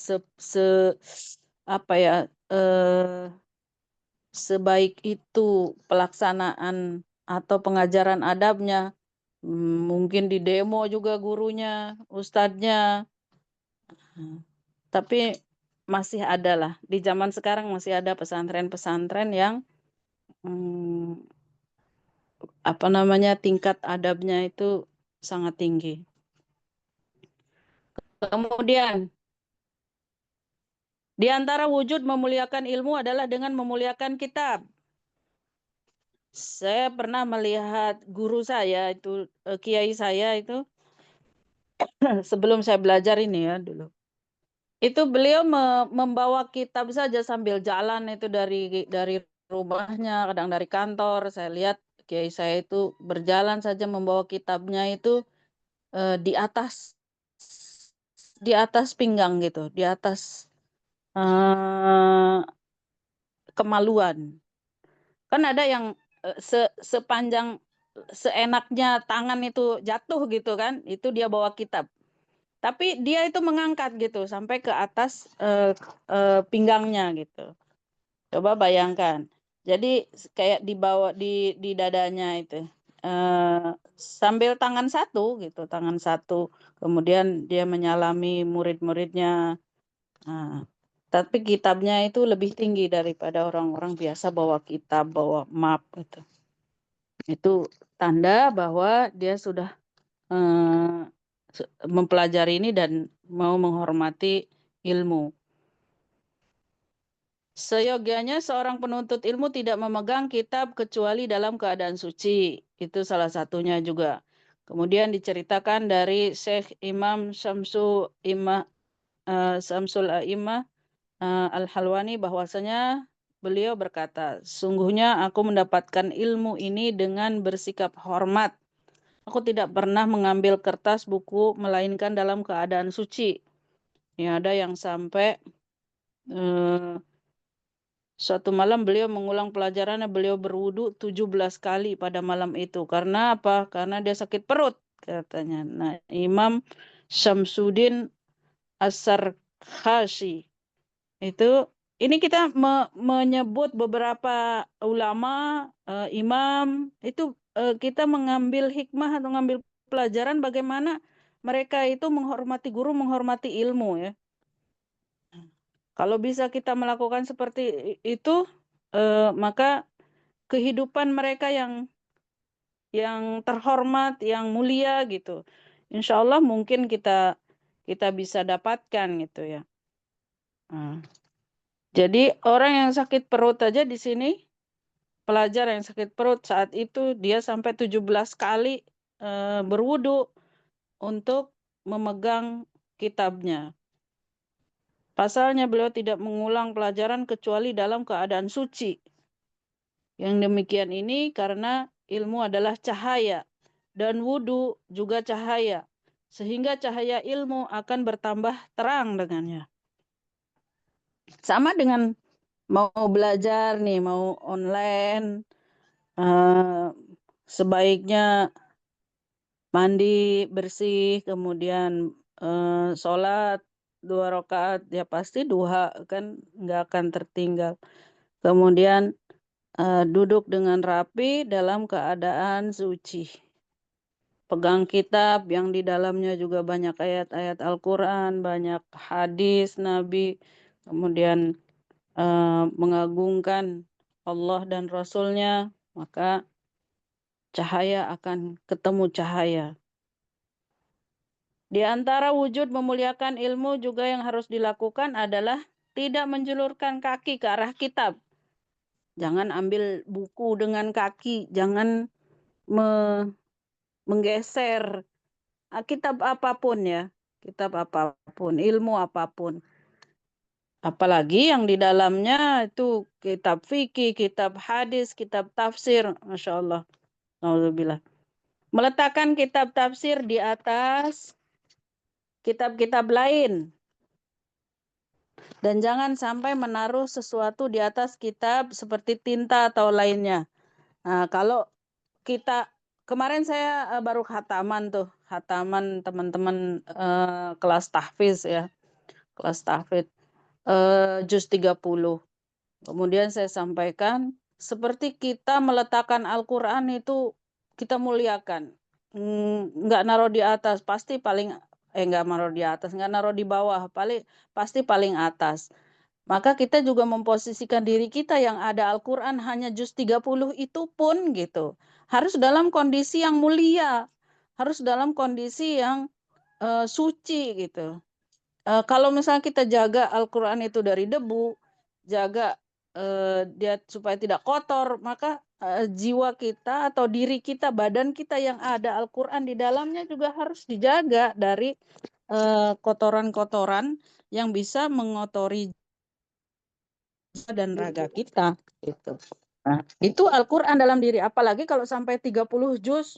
sebaik itu pelaksanaan atau pengajaran adabnya, mungkin di demo juga gurunya, ustadznya. Tapi masih ada lah, di zaman sekarang masih ada pesantren-pesantren yang tingkat adabnya itu sangat tinggi. Kemudian di antara wujud memuliakan ilmu adalah dengan memuliakan kitab. Saya pernah melihat guru saya itu, kiai saya itu sebelum saya belajar ini ya dulu. Itu beliau membawa kitab saja sambil jalan itu dari rumahnya, kadang dari kantor. Saya lihat kiai saya itu berjalan saja membawa kitabnya itu di atas pinggang gitu, di atas kemaluan. Kan ada yang sepanjang seenaknya tangan itu jatuh gitu kan, itu dia bawa kitab. Tapi dia itu mengangkat gitu sampai ke atas pinggangnya gitu. Coba bayangkan. Jadi kayak dibawa di dadanya itu. Sambil tangan satu gitu, tangan satu. Kemudian dia menyalami murid-muridnya. Nah, tapi kitabnya itu lebih tinggi daripada orang-orang biasa bawa kitab, bawa map gitu. Itu tanda bahwa dia sudah mempelajari ini dan mau menghormati ilmu. Seyogianya seorang penuntut ilmu tidak memegang kitab kecuali dalam keadaan suci. Itu salah satunya juga. Kemudian diceritakan dari Syekh Imam Syamsul A'imah Al-Halwani bahwasanya beliau berkata, sungguhnya aku mendapatkan ilmu ini dengan bersikap hormat. Aku tidak pernah mengambil kertas buku melainkan dalam keadaan suci. Ya, ada yang sampai suatu malam beliau mengulang pelajarannya, beliau berwudu 17 kali pada malam itu. Karena apa? Karena dia sakit perut katanya. Nah, Imam Syamsuddin As-Sarkhashi itu ini kita menyebut beberapa ulama, imam itu kita mengambil hikmah atau mengambil pelajaran bagaimana mereka itu menghormati guru, menghormati ilmu ya. Kalau bisa kita melakukan seperti itu, maka kehidupan mereka yang terhormat, yang mulia gitu, insya Allah mungkin kita bisa dapatkan gitu ya. Jadi orang yang sakit perut aja di sini, pelajar yang sakit perut saat itu dia sampai 17 kali berwudu untuk memegang kitabnya. Pasalnya beliau tidak mengulang pelajaran kecuali dalam keadaan suci. Yang demikian ini karena ilmu adalah cahaya dan wudu juga cahaya. Sehingga cahaya ilmu akan bertambah terang dengannya. Sama dengan mau belajar nih, mau online, sebaiknya mandi bersih, kemudian sholat 2 rakaat, ya pasti duha kan nggak akan tertinggal. Kemudian duduk dengan rapi dalam keadaan suci. Pegang kitab yang di dalamnya juga banyak ayat-ayat Al-Quran, banyak hadis Nabi, kemudian mengagungkan Allah dan Rasul-Nya, maka cahaya akan ketemu cahaya. Di antara wujud memuliakan ilmu juga yang harus dilakukan adalah tidak menjulurkan kaki ke arah kitab. Jangan ambil buku dengan kaki, jangan menggeser kitab apapun ya, kitab apapun, ilmu apapun. Apalagi yang di dalamnya itu kitab fikih, kitab hadis, kitab tafsir, Masya Allah. Alhamdulillah. Meletakkan kitab tafsir di atas kitab-kitab lain. Dan jangan sampai menaruh sesuatu di atas kitab seperti tinta atau lainnya. Nah, kalau kita, kemarin saya baru khataman tuh, khataman teman-teman kelas tahfiz ya. Kelas tahfiz. Juz 30. Kemudian saya sampaikan, seperti kita meletakkan Al-Quran itu kita muliakan. Nggak naruh di atas, pasti paling, nggak naruh di atas, nggak naruh di bawah, pasti paling atas. Maka kita juga memposisikan diri kita yang ada Al-Quran hanya juz 30 itu pun gitu. Harus dalam kondisi yang mulia, harus dalam kondisi yang suci gitu. Kalau misalnya kita jaga Al-Quran itu dari debu, jaga dia supaya tidak kotor, maka jiwa kita atau diri kita, badan kita yang ada Al-Quran di dalamnya juga harus dijaga dari kotoran-kotoran yang bisa mengotori dan raga kita. Gitu. Nah, itu Al-Quran dalam diri. Apalagi kalau sampai 30 juz,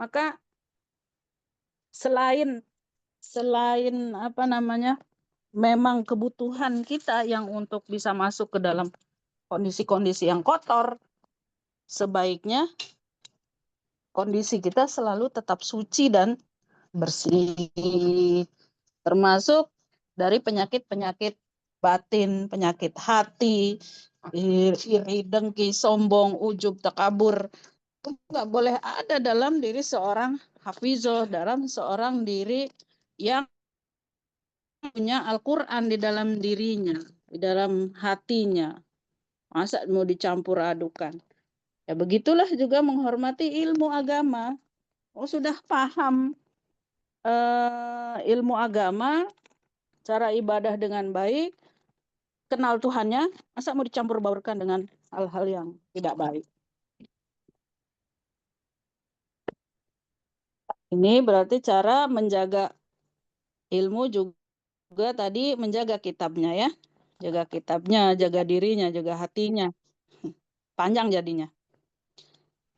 maka selain apa namanya, memang kebutuhan kita yang untuk bisa masuk ke dalam kondisi-kondisi yang kotor, sebaiknya kondisi kita selalu tetap suci dan bersih, termasuk dari penyakit-penyakit batin, penyakit hati, iri, dengki, sombong, ujub, takabur. Nggak boleh ada dalam diri seorang hafizoh, dalam seorang diri yang punya Al-Quran di dalam dirinya, di dalam hatinya. Masa mau dicampur adukan? Ya begitulah juga menghormati ilmu agama. Oh sudah paham ilmu agama, cara ibadah dengan baik, kenal Tuhannya, masa mau dicampur baurkan dengan hal-hal yang tidak baik. Ini berarti cara menjaga ilmu juga tadi menjaga kitabnya ya. Jaga kitabnya, jaga dirinya, jaga hatinya. Panjang jadinya.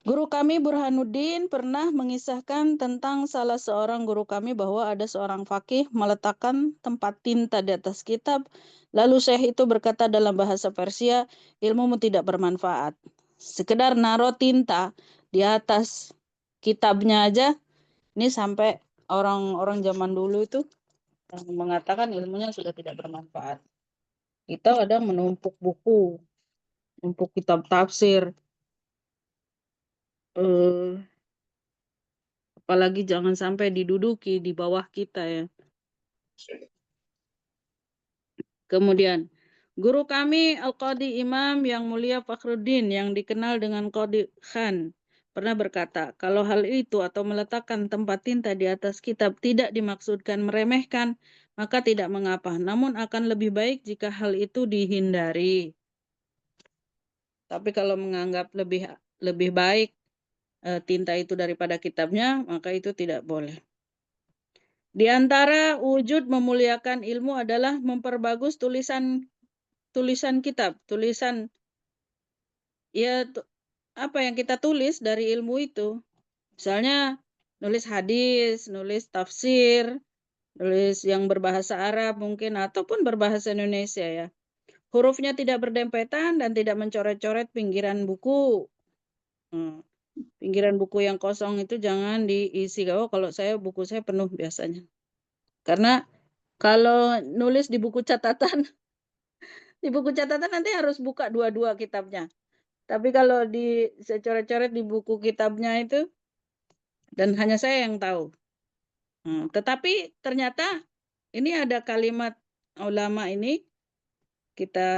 Guru kami Burhanuddin pernah mengisahkan tentang salah seorang guru kami bahwa ada seorang fakih meletakkan tempat tinta di atas kitab. Lalu syekh itu berkata dalam bahasa Persia, ilmumu tidak bermanfaat. Sekedar naruh tinta di atas kitabnya aja, ini sampai orang-orang zaman dulu itu mengatakan ilmunya sudah tidak bermanfaat. Kita kadang menumpuk buku, menumpuk kitab tafsir, apalagi jangan sampai diduduki di bawah kita ya. Kemudian, guru kami Al-Qadi Imam yang mulia Fakhruddin yang dikenal dengan Qadi Khan pernah berkata, kalau hal itu atau meletakkan tempat tinta di atas kitab tidak dimaksudkan meremehkan, maka tidak mengapa. Namun akan lebih baik jika hal itu dihindari. Tapi kalau menganggap lebih baik tinta itu daripada kitabnya, maka itu tidak boleh. Di antara wujud memuliakan ilmu adalah memperbagus tulisan kitab, tulisan ya apa yang kita tulis dari ilmu itu. Misalnya nulis hadis, nulis tafsir, nulis yang berbahasa Arab mungkin ataupun berbahasa Indonesia ya. Hurufnya tidak berdempetan dan tidak mencoret-coret pinggiran buku. Pinggiran buku yang kosong itu jangan diisi. Kalau buku saya penuh biasanya. Karena kalau nulis di buku catatan, nanti harus buka dua-dua kitabnya. Tapi kalau saya coret-coret di buku kitabnya itu, dan hanya saya yang tahu. Tetapi ternyata ini ada kalimat ulama ini, kita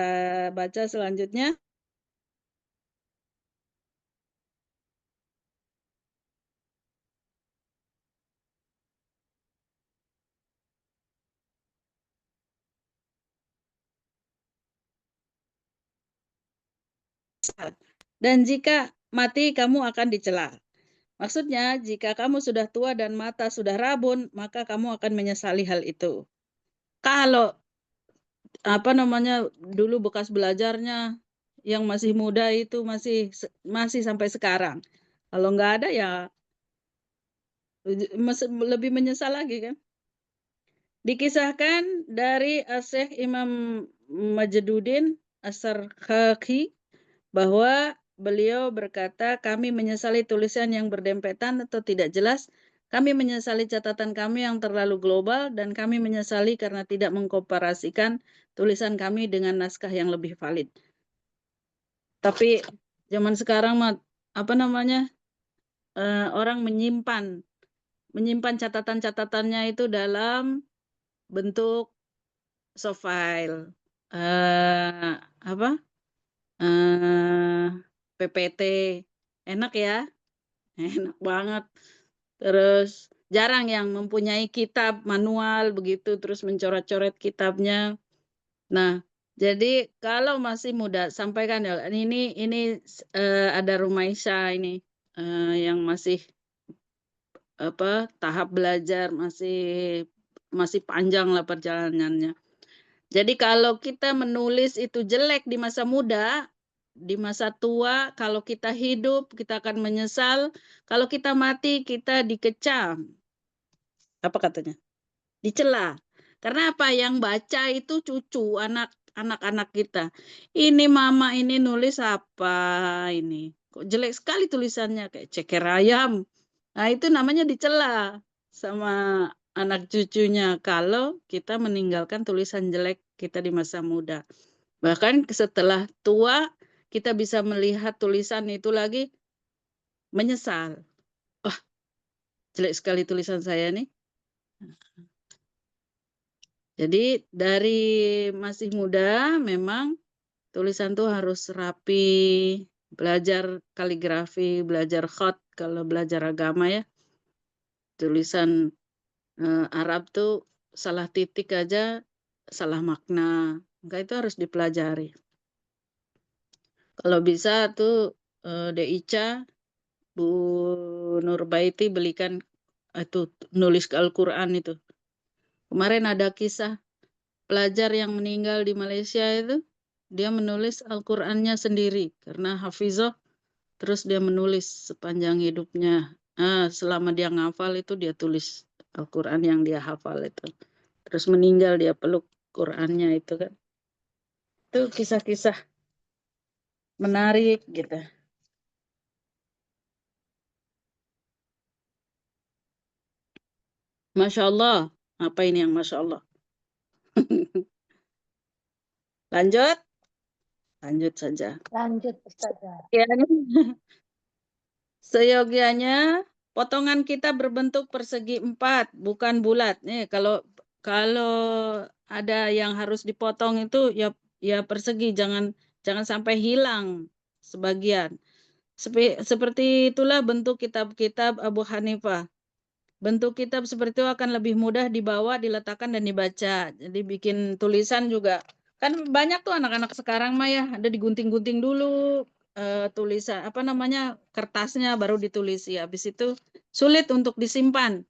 baca selanjutnya. Dan jika mati kamu akan dicela. Maksudnya jika kamu sudah tua dan mata sudah rabun, maka kamu akan menyesali hal itu. Kalau dulu bekas belajarnya yang masih muda itu masih sampai sekarang. Kalau nggak ada ya lebih menyesal lagi kan. Dikisahkan dari Syekh Imam Majduddin As-Sarkhaki bahwa beliau berkata, kami menyesali tulisan yang berdempetan atau tidak jelas, kami menyesali catatan kami yang terlalu global, dan kami menyesali karena tidak mengkomparasikan tulisan kami dengan naskah yang lebih valid. Tapi zaman sekarang orang menyimpan catatan-catatannya itu dalam bentuk soft file, PPT, enak ya, enak banget. Terus jarang yang mempunyai kitab manual begitu, terus mencoret-coret kitabnya. Nah, jadi kalau masih muda, sampaikan ya. Ini ada Rumaisa ini yang masih tahap belajar, masih panjang lah perjalanannya. Jadi kalau kita menulis itu jelek di masa muda, di masa tua, kalau kita hidup kita akan menyesal. Kalau kita mati kita dikecam. Apa katanya? Dicela. Karena apa? Yang baca itu cucu, anak-anak kita. Ini mama ini nulis apa ini? Kok jelek sekali tulisannya, kayak ceker ayam. Nah, itu namanya dicela sama anak cucunya kalau kita meninggalkan tulisan jelek kita di masa muda. Bahkan setelah tua, kita bisa melihat tulisan itu lagi menyesal. Wah, jelek sekali tulisan saya nih. Jadi dari masih muda memang tulisan tuh harus rapi, belajar kaligrafi, belajar khat kalau belajar agama ya. Tulisan Arab tuh salah titik aja salah makna. Maka itu harus dipelajari. Kalau bisa tuh Deica, Bu Nurbaiti belikan itu nulis Al-Quran itu. Kemarin ada kisah pelajar yang meninggal di Malaysia itu, dia menulis Al-Qurannya sendiri karena hafizah, terus dia menulis sepanjang hidupnya. Selama dia ngafal itu dia tulis Al-Quran yang dia hafal itu. Terus meninggal dia peluk Qurannya itu kan. Itu kisah-kisah menarik gitu. Masya Allah. Apa ini yang Masya Allah? Lanjut? Lanjut saja. Lanjut, Ustazah. Seyogianya potongan kita berbentuk persegi 4, bukan bulat. Nih kalau ada yang harus dipotong itu ya persegi, jangan sampai hilang sebagian. Seperti itulah bentuk kitab-kitab Abu Hanifah. Bentuk kitab seperti itu akan lebih mudah dibawa, diletakkan dan dibaca. Jadi bikin tulisan juga. Kan banyak tuh anak-anak sekarang mah ya, ada digunting-gunting dulu tulisan kertasnya baru ditulis ya. Habis itu sulit untuk disimpan.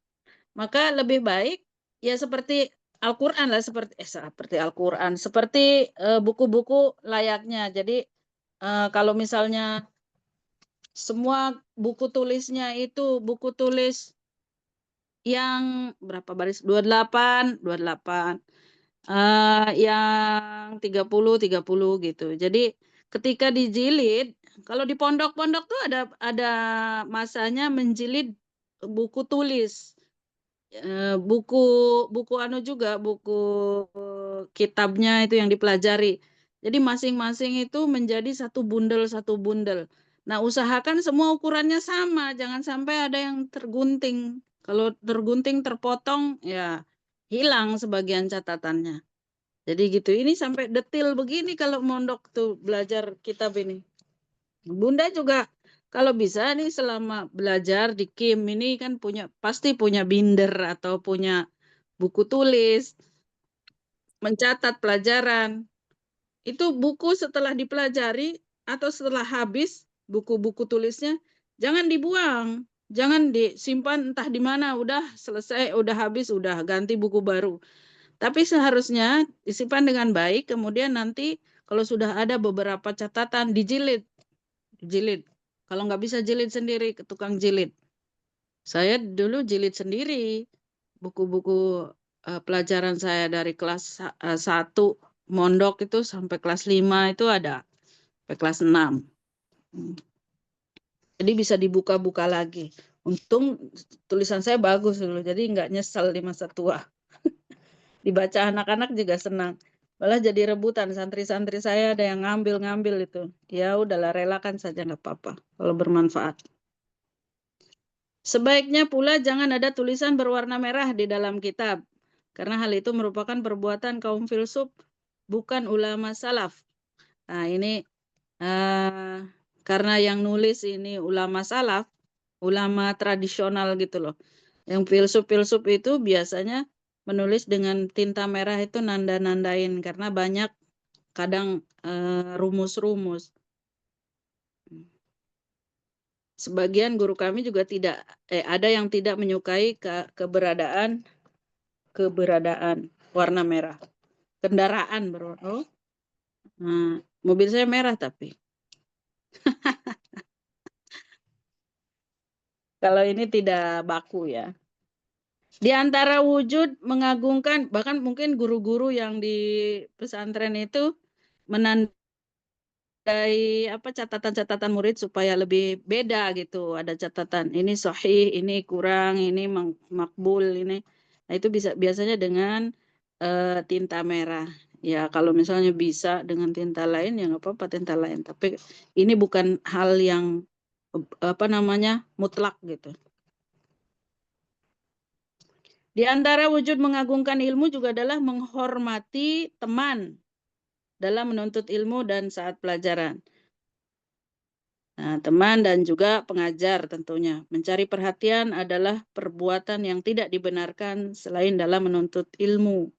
Maka lebih baik ya seperti Al-Qur'an lah, seperti Al-Qur'an, seperti buku-buku layaknya. Jadi kalau misalnya semua buku tulisnya itu buku tulis yang berapa baris? 28 yang 30 gitu. Jadi ketika dijilid, kalau di pondok-pondok tuh ada masanya menjilid buku tulis. Buku juga buku kitabnya itu yang dipelajari. Jadi masing-masing itu menjadi satu bundel. Nah, usahakan semua ukurannya sama, jangan sampai ada yang tergunting. Kalau tergunting, terpotong, ya hilang sebagian catatannya. Jadi gitu, ini sampai detil begini kalau mondok tuh belajar kitab ini. Bunda juga kalau bisa nih selama belajar di KIM ini kan pasti punya binder atau punya buku tulis, mencatat pelajaran. Itu buku setelah dipelajari atau setelah habis buku-buku tulisnya, jangan dibuang. Jangan disimpan entah di mana, udah selesai, udah habis, udah ganti buku baru. Tapi seharusnya disimpan dengan baik, kemudian nanti kalau sudah ada beberapa catatan dijilid. Kalau nggak bisa jilid sendiri, ke tukang jilid. Saya dulu jilid sendiri buku-buku pelajaran saya dari kelas 1 mondok itu sampai kelas 5 itu ada sampai kelas 6. Jadi bisa dibuka-buka lagi. Untung tulisan saya bagus dulu, jadi nggak nyesel di masa tua. Dibaca anak-anak juga senang. Malah jadi rebutan, santri-santri saya ada yang ngambil itu. Ya udahlah, relakan saja nggak apa-apa kalau bermanfaat. Sebaiknya pula jangan ada tulisan berwarna merah di dalam kitab. Karena hal itu merupakan perbuatan kaum filsuf, bukan ulama salaf. Nah ini karena yang nulis ini ulama salaf, ulama tradisional gitu loh. Yang filsuf-filsuf itu biasanya menulis dengan tinta merah itu nanda-nandain. Karena banyak kadang rumus-rumus. Sebagian guru kami juga ada yang tidak menyukai keberadaan warna merah. Kendaraan berwarna. Mobil saya merah tapi. Kalau ini tidak baku ya. Di antara wujud mengagungkan, bahkan mungkin guru-guru yang di pesantren itu menandai catatan-catatan murid supaya lebih beda gitu. Ada catatan ini sahih, ini kurang, ini makbul, ini. Nah itu biasanya dengan tinta merah. Ya kalau misalnya bisa dengan tinta lain ya nggak apa-apa tinta lain. Tapi ini bukan hal yang mutlak gitu. Di antara wujud mengagungkan ilmu juga adalah menghormati teman dalam menuntut ilmu dan saat pelajaran. Nah, teman dan juga pengajar tentunya. Mencari perhatian adalah perbuatan yang tidak dibenarkan selain dalam menuntut ilmu.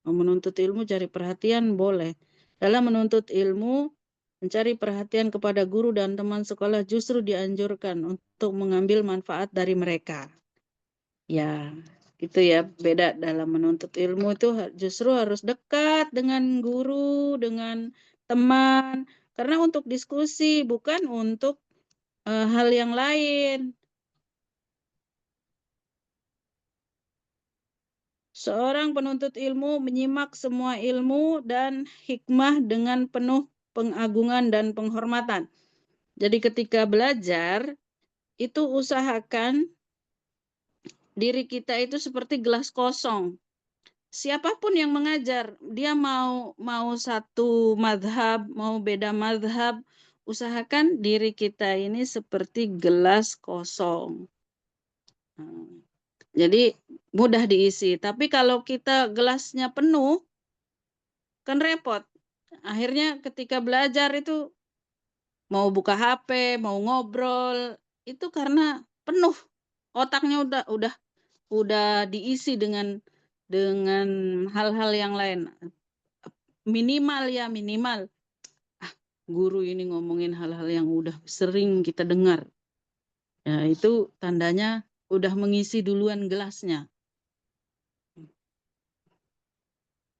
Menuntut ilmu cari perhatian boleh. Dalam menuntut ilmu, mencari perhatian kepada guru dan teman sekolah justru dianjurkan untuk mengambil manfaat dari mereka. Ya, itu ya beda dalam menuntut ilmu itu justru harus dekat dengan guru, dengan teman. Karena untuk diskusi, bukan untuk hal yang lain. Seorang penuntut ilmu menyimak semua ilmu dan hikmah dengan penuh pengagungan dan penghormatan. Jadi ketika belajar, itu usahakan diri kita itu seperti gelas kosong. Siapapun yang mengajar, dia mau satu madhab, mau beda madhab, usahakan diri kita ini seperti gelas kosong. Jadi mudah diisi. Tapi kalau kita gelasnya penuh, kan repot. Akhirnya ketika belajar itu mau buka HP, mau ngobrol, itu karena penuh. Otaknya udah diisi dengan hal-hal yang lain. Minimal guru ini ngomongin hal-hal yang udah sering kita dengar. Ya, itu tandanya udah mengisi duluan gelasnya.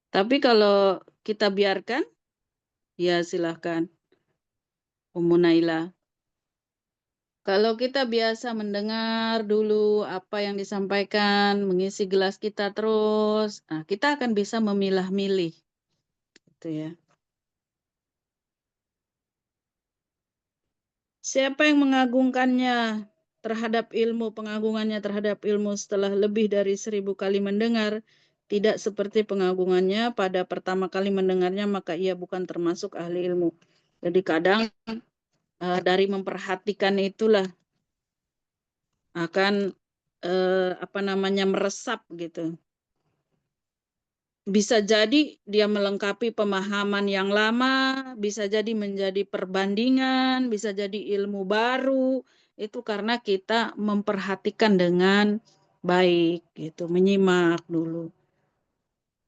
Tapi kalau kita biarkan, ya silahkan. Ummu Naila. Kalau kita biasa mendengar dulu apa yang disampaikan, mengisi gelas kita terus, nah kita akan bisa memilah-milih. Gitu ya. Siapa yang mengagungkannya terhadap ilmu, pengagungannya terhadap ilmu setelah lebih dari 1000 kali mendengar, tidak seperti pengagungannya pada pertama kali mendengarnya, maka ia bukan termasuk ahli ilmu. Jadi kadang dari memperhatikan itulah akan meresap gitu. Bisa jadi dia melengkapi pemahaman yang lama, bisa jadi menjadi perbandingan, bisa jadi ilmu baru. Itu karena kita memperhatikan dengan baik gitu, menyimak dulu.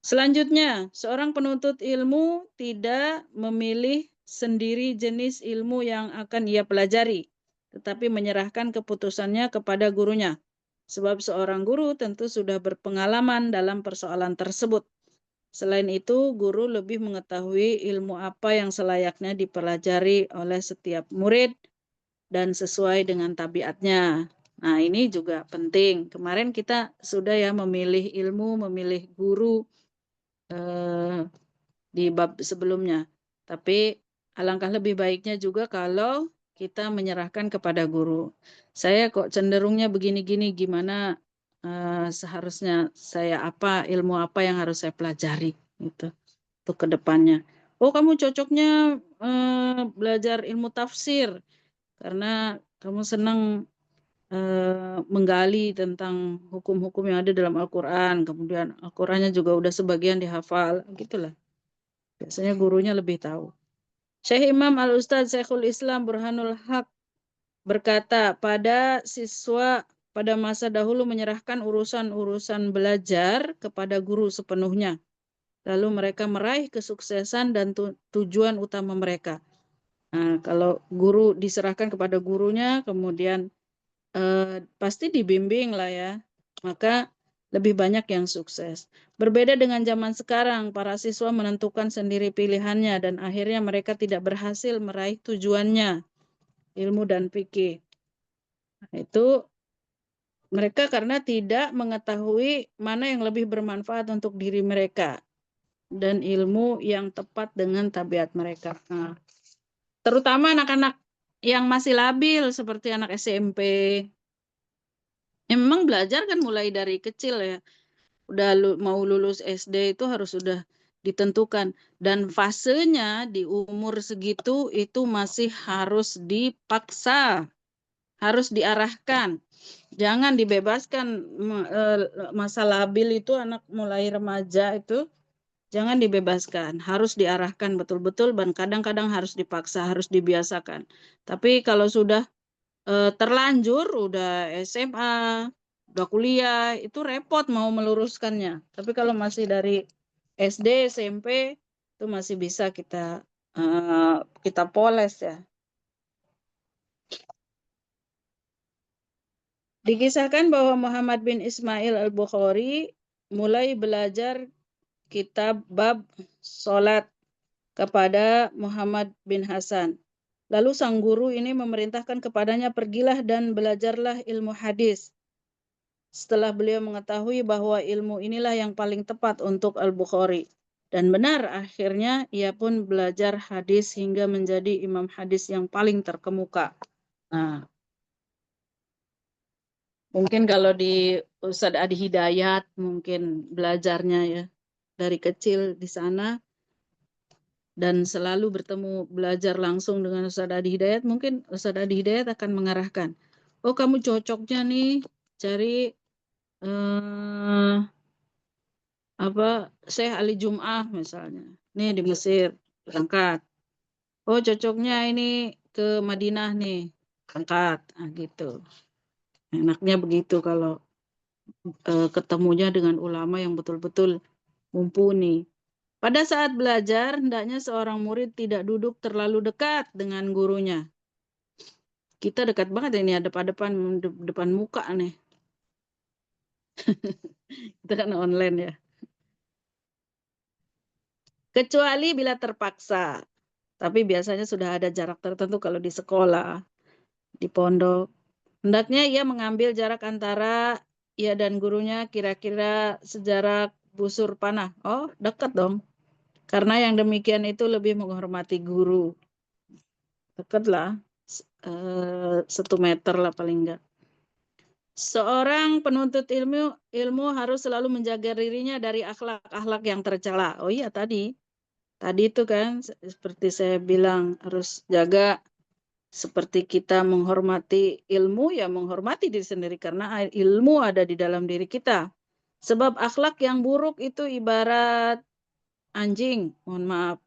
Selanjutnya, seorang penuntut ilmu tidak memilih sendiri jenis ilmu yang akan ia pelajari, tetapi menyerahkan keputusannya kepada gurunya. Sebab seorang guru tentu sudah berpengalaman dalam persoalan tersebut. Selain itu, guru lebih mengetahui ilmu apa yang selayaknya dipelajari oleh setiap murid dan sesuai dengan tabiatnya. Nah, ini juga penting. Kemarin kita sudah ya memilih ilmu, memilih guru di bab sebelumnya. Tapi alangkah lebih baiknya juga kalau kita menyerahkan kepada guru. Saya kok cenderungnya begini-gini, gimana seharusnya saya ilmu apa yang harus saya pelajari gitu untuk ke depannya. Oh, kamu cocoknya belajar ilmu tafsir karena kamu senang menggali tentang hukum-hukum yang ada dalam Al-Quran. Kemudian Al-Qurannya juga udah sebagian dihafal, gitulah. Biasanya gurunya lebih tahu. Syekh Imam Al-Ustadz Syekhul Islam Burhanul Haq berkata, pada siswa pada masa dahulu menyerahkan urusan-urusan belajar kepada guru sepenuhnya. Lalu mereka meraih kesuksesan dan tujuan utama mereka. Nah, kalau guru diserahkan kepada gurunya, kemudian pasti dibimbing lah ya, maka lebih banyak yang sukses. Berbeda dengan zaman sekarang, para siswa menentukan sendiri pilihannya dan akhirnya mereka tidak berhasil meraih tujuannya, ilmu dan fikih. Nah, itu mereka karena tidak mengetahui mana yang lebih bermanfaat untuk diri mereka dan ilmu yang tepat dengan tabiat mereka. Nah, terutama anak-anak yang masih labil seperti anak SMP. Memang belajar kan mulai dari kecil ya. Udah mau lulus SD itu harus sudah ditentukan. Dan fasenya di umur segitu itu masih harus dipaksa, harus diarahkan. Jangan dibebaskan. Masa labil itu anak mulai remaja itu jangan dibebaskan, harus diarahkan betul-betul dan kadang-kadang harus dipaksa, harus dibiasakan. Tapi kalau sudah terlanjur, udah SMA, udah kuliah, itu repot mau meluruskannya. Tapi kalau masih dari SD, SMP, itu masih bisa kita poles ya. Dikisahkan bahwa Muhammad bin Ismail al-Bukhari mulai belajar kitab bab sholat kepada Muhammad bin Hasan. Lalu sang guru ini memerintahkan kepadanya, pergilah dan belajarlah ilmu hadis. Setelah beliau mengetahui bahwa ilmu inilah yang paling tepat untuk Al-Bukhari. Dan benar, akhirnya ia pun belajar hadis hingga menjadi imam hadis yang paling terkemuka. Nah, mungkin kalau di Ustadz Adi Hidayat mungkin belajarnya ya dari kecil di sana dan selalu bertemu belajar langsung dengan Ustadz Adi Hidayat, mungkin Ustadz Adi Hidayat akan mengarahkan, oh kamu cocoknya nih cari Syekh Ali Jum'ah misalnya, nih di Mesir berangkat. Oh cocoknya ini ke Madinah nih, berangkat. Nah, gitu. Enaknya begitu kalau ketemunya dengan ulama yang betul-betul mumpuni. Pada saat belajar, hendaknya seorang murid tidak duduk terlalu dekat dengan gurunya. Kita dekat banget ini, depan muka nih. Kita kan online ya. Kecuali bila terpaksa. Tapi biasanya sudah ada jarak tertentu kalau di sekolah, di pondok. Hendaknya ia mengambil jarak antara ia dan gurunya kira-kira sejarak busur panah. Oh, dekat dong. Karena yang demikian itu lebih menghormati guru. Dekat lah. 1 meter lah paling enggak. Seorang penuntut ilmu harus selalu menjaga dirinya dari akhlak-akhlak yang tercela. Oh iya tadi itu kan seperti saya bilang harus jaga seperti kita menghormati ilmu ya menghormati diri sendiri karena ilmu ada di dalam diri kita. Sebab akhlak yang buruk itu ibarat anjing. Mohon maaf.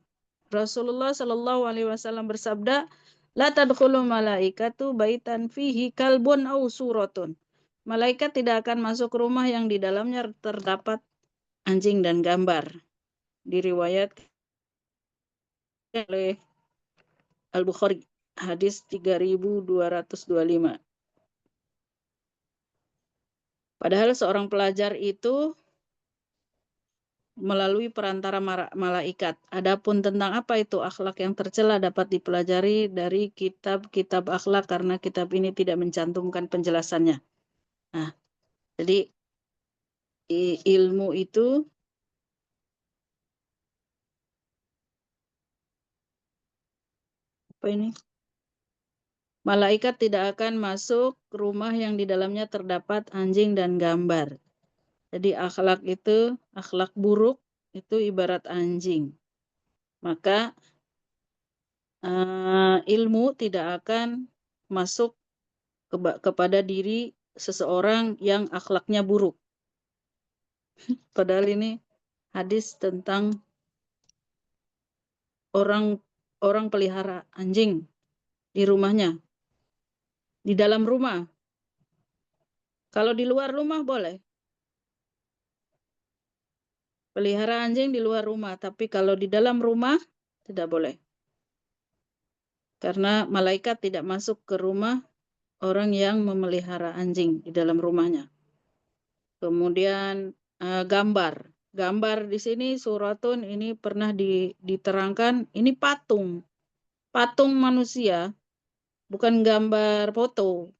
Rasulullah Shallallahu Alaihi Wasallam bersabda, la tadkhulu malaikatu baitan fihi kalbun au suratun. Malaikat tidak akan masuk rumah yang di dalamnya terdapat anjing dan gambar. Diriwayatkan oleh Al-Bukhari, hadis 3225. Padahal seorang pelajar itu melalui perantara malaikat. Adapun tentang apa itu akhlak yang tercela dapat dipelajari dari kitab-kitab akhlak karena kitab ini tidak mencantumkan penjelasannya. Nah, jadi ilmu itu apa ini? Malaikat tidak akan masuk rumah yang di dalamnya terdapat anjing dan gambar. Jadi akhlak itu, akhlak buruk itu ibarat anjing. Maka ilmu tidak akan masuk kepada diri seseorang yang akhlaknya buruk. Padahal ini hadis tentang orang pelihara anjing di rumahnya. Di dalam rumah. Kalau di luar rumah boleh. Pelihara anjing di luar rumah, tapi kalau di dalam rumah tidak boleh. Karena malaikat tidak masuk ke rumah orang yang memelihara anjing di dalam rumahnya. Kemudian gambar. Gambar di sini suratun ini pernah diterangkan ini patung. Patung manusia, bukan gambar foto.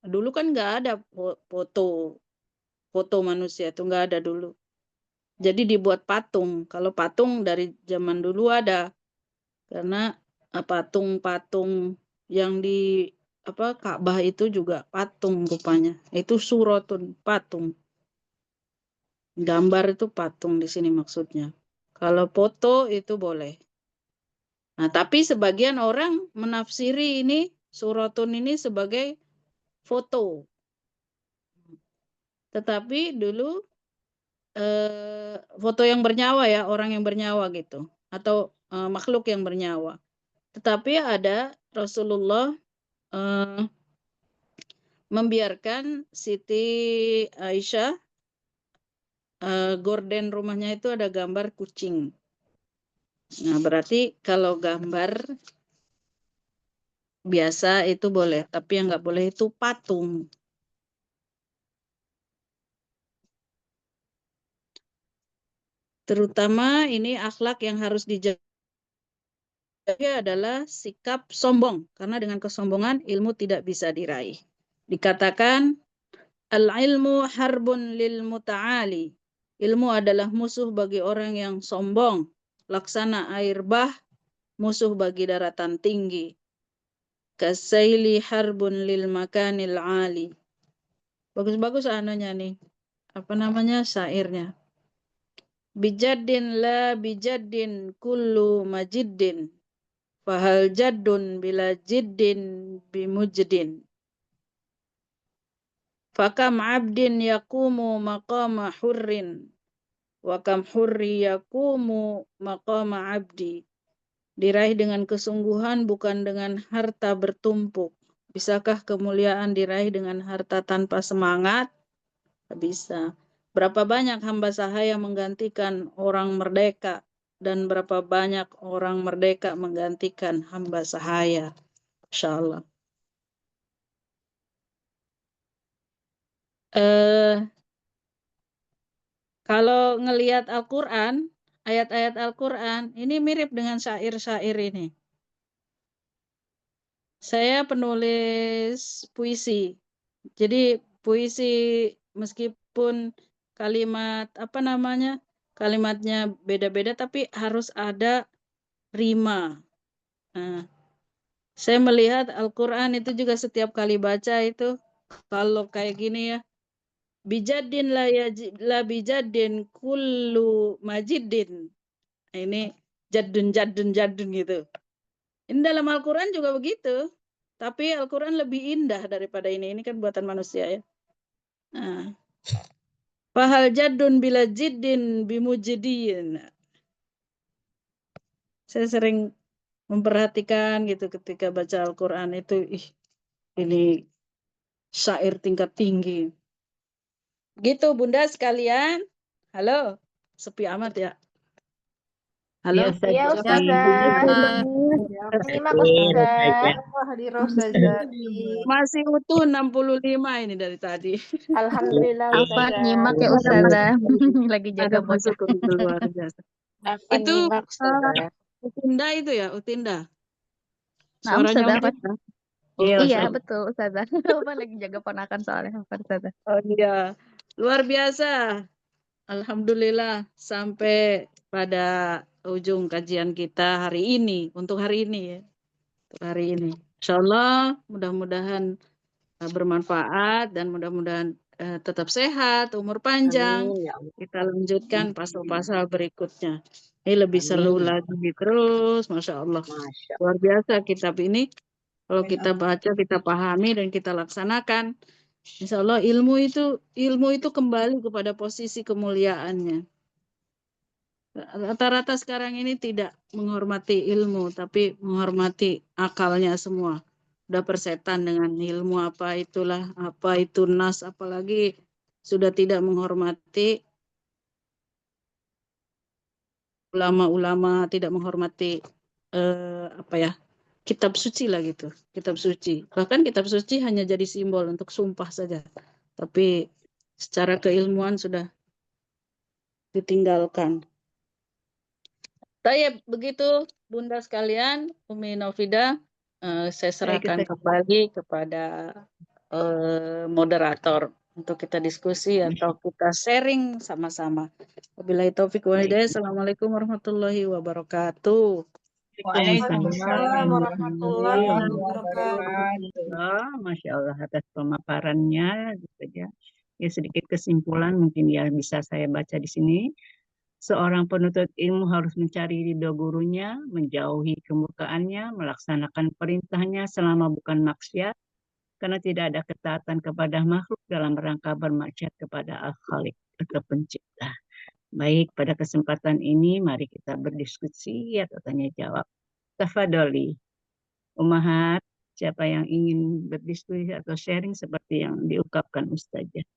Dulu kan nggak ada foto manusia itu nggak ada dulu. Jadi dibuat patung. Kalau patung dari zaman dulu ada. Karena patung-patung yang di Ka'bah itu juga patung rupanya. Itu suratun, patung. Gambar itu patung di sini maksudnya. Kalau foto itu boleh. Nah, tapi sebagian orang menafsiri ini suratun ini sebagai foto. Tetapi dulu foto yang bernyawa ya, orang yang bernyawa gitu, atau makhluk yang bernyawa. Tetapi ada Rasulullah membiarkan Siti Aisyah, gorden rumahnya itu ada gambar kucing. Nah, berarti kalau gambar biasa itu boleh, tapi yang nggak boleh itu patung. Terutama ini akhlak yang harus dijaga adalah sikap sombong, karena dengan kesombongan ilmu tidak bisa diraih. Dikatakan al-ilmu harbun lil muta'ali. Ilmu adalah musuh bagi orang yang sombong. Laksana air bah, musuh bagi daratan tinggi. Kasaili harbun lil makanil ali. Bagus-bagus anunya nih. Apa namanya syairnya? Bijaddin la bijaddin kullu majiddin. Fahal jaddun bila jiddin bimujdin. Fakam abdin yakumu maqama hurrin. Wa kam hurri yakumu maqama abdi. Diraih dengan kesungguhan bukan dengan harta bertumpuk. Bisakah kemuliaan diraih dengan harta tanpa semangat? Tak bisa. Berapa banyak hamba sahaya menggantikan orang merdeka dan berapa banyak orang merdeka menggantikan hamba sahaya. Insyaallah. Kalau ngelihat Al-Quran, ayat-ayat Al-Quran, ini mirip dengan syair-syair ini. Saya penulis puisi. Jadi puisi meskipun kalimat kalimatnya beda-beda tapi harus ada rima. Nah, saya melihat Al-Quran itu juga setiap kali baca itu kalau kayak gini ya, bijadin la bijadin kullu majidin. Nah, ini jadun gitu. Ini dalam Al-Quran juga begitu. Tapi Al-Quran lebih indah daripada ini. Ini kan buatan manusia ya. Nah. Fahal jadun bila jiddin bimujidin. Saya sering memperhatikan gitu ketika baca Al-Quran itu. Ini syair tingkat tinggi. Gitu Bunda sekalian. Halo. Sepi amat ya. Halo. Iya, Ya, Ustazah. Nyimak, Ustazah. Hadir Ustazah. Masih utuh 65 ini dari tadi. Alhamdulillah, Afan Ustazah. nyimak ya Ustazah. Lagi jaga Ada bocah. masuk luar biasa. Afan Itu nyimak, Ustazah. Utinda itu ya, Utinda. Nah, Suaranya Ustazah, Utinda. Iya, Iya, Ustaz. betul Ustazah. Afan lagi jaga ponakan soalnya Afan Ustazah. Oh iya, luar biasa. Alhamdulillah sampai pada ujung kajian kita hari ini, untuk hari ini ya. Untuk hari ini. Insyaallah mudah-mudahan bermanfaat dan mudah-mudahan tetap sehat, umur panjang. Amin ya Allah. Kita lanjutkan pasal-pasal berikutnya. Ini lebih seru Amin. lagi terus, Masya Allah. Masya Luar biasa kitab ini. Kalau kita baca, kita pahami dan kita laksanakan, insya Allah ilmu itu kembali kepada posisi kemuliaannya. Rata-rata sekarang ini tidak menghormati ilmu, tapi menghormati akalnya semua. Udah persetan dengan ilmu apa itulah, apa itu nas, apalagi sudah tidak menghormati ulama-ulama, tidak menghormati kitab suci lah gitu, kitab suci. Bahkan kitab suci hanya jadi simbol untuk sumpah saja. Tapi secara keilmuan sudah ditinggalkan. Baik, begitu Bunda sekalian, Umi Novida, saya serahkan kembali kepada moderator untuk kita diskusi atau kita sharing sama-sama. Wabillahi taufik wal hidayah. Assalamualaikum warahmatullahi wabarakatuh. Waalaikumsalam warahmatullahi wabarakatuh. Masya Allah atas pemaparannya gitu ya. Ya sedikit kesimpulan mungkin ya bisa saya baca di sini. Seorang penuntut ilmu harus mencari ridho gurunya, menjauhi kemurkaannya, melaksanakan perintahnya selama bukan maksiat, karena tidak ada ketaatan kepada makhluk dalam rangka bermaksiat kepada Al-Khaliq atau pencipta. Baik, pada kesempatan ini mari kita berdiskusi atau tanya jawab. Tafadholi, Ummahat, siapa yang ingin berdiskusi atau sharing seperti yang diungkapkan Ustazah.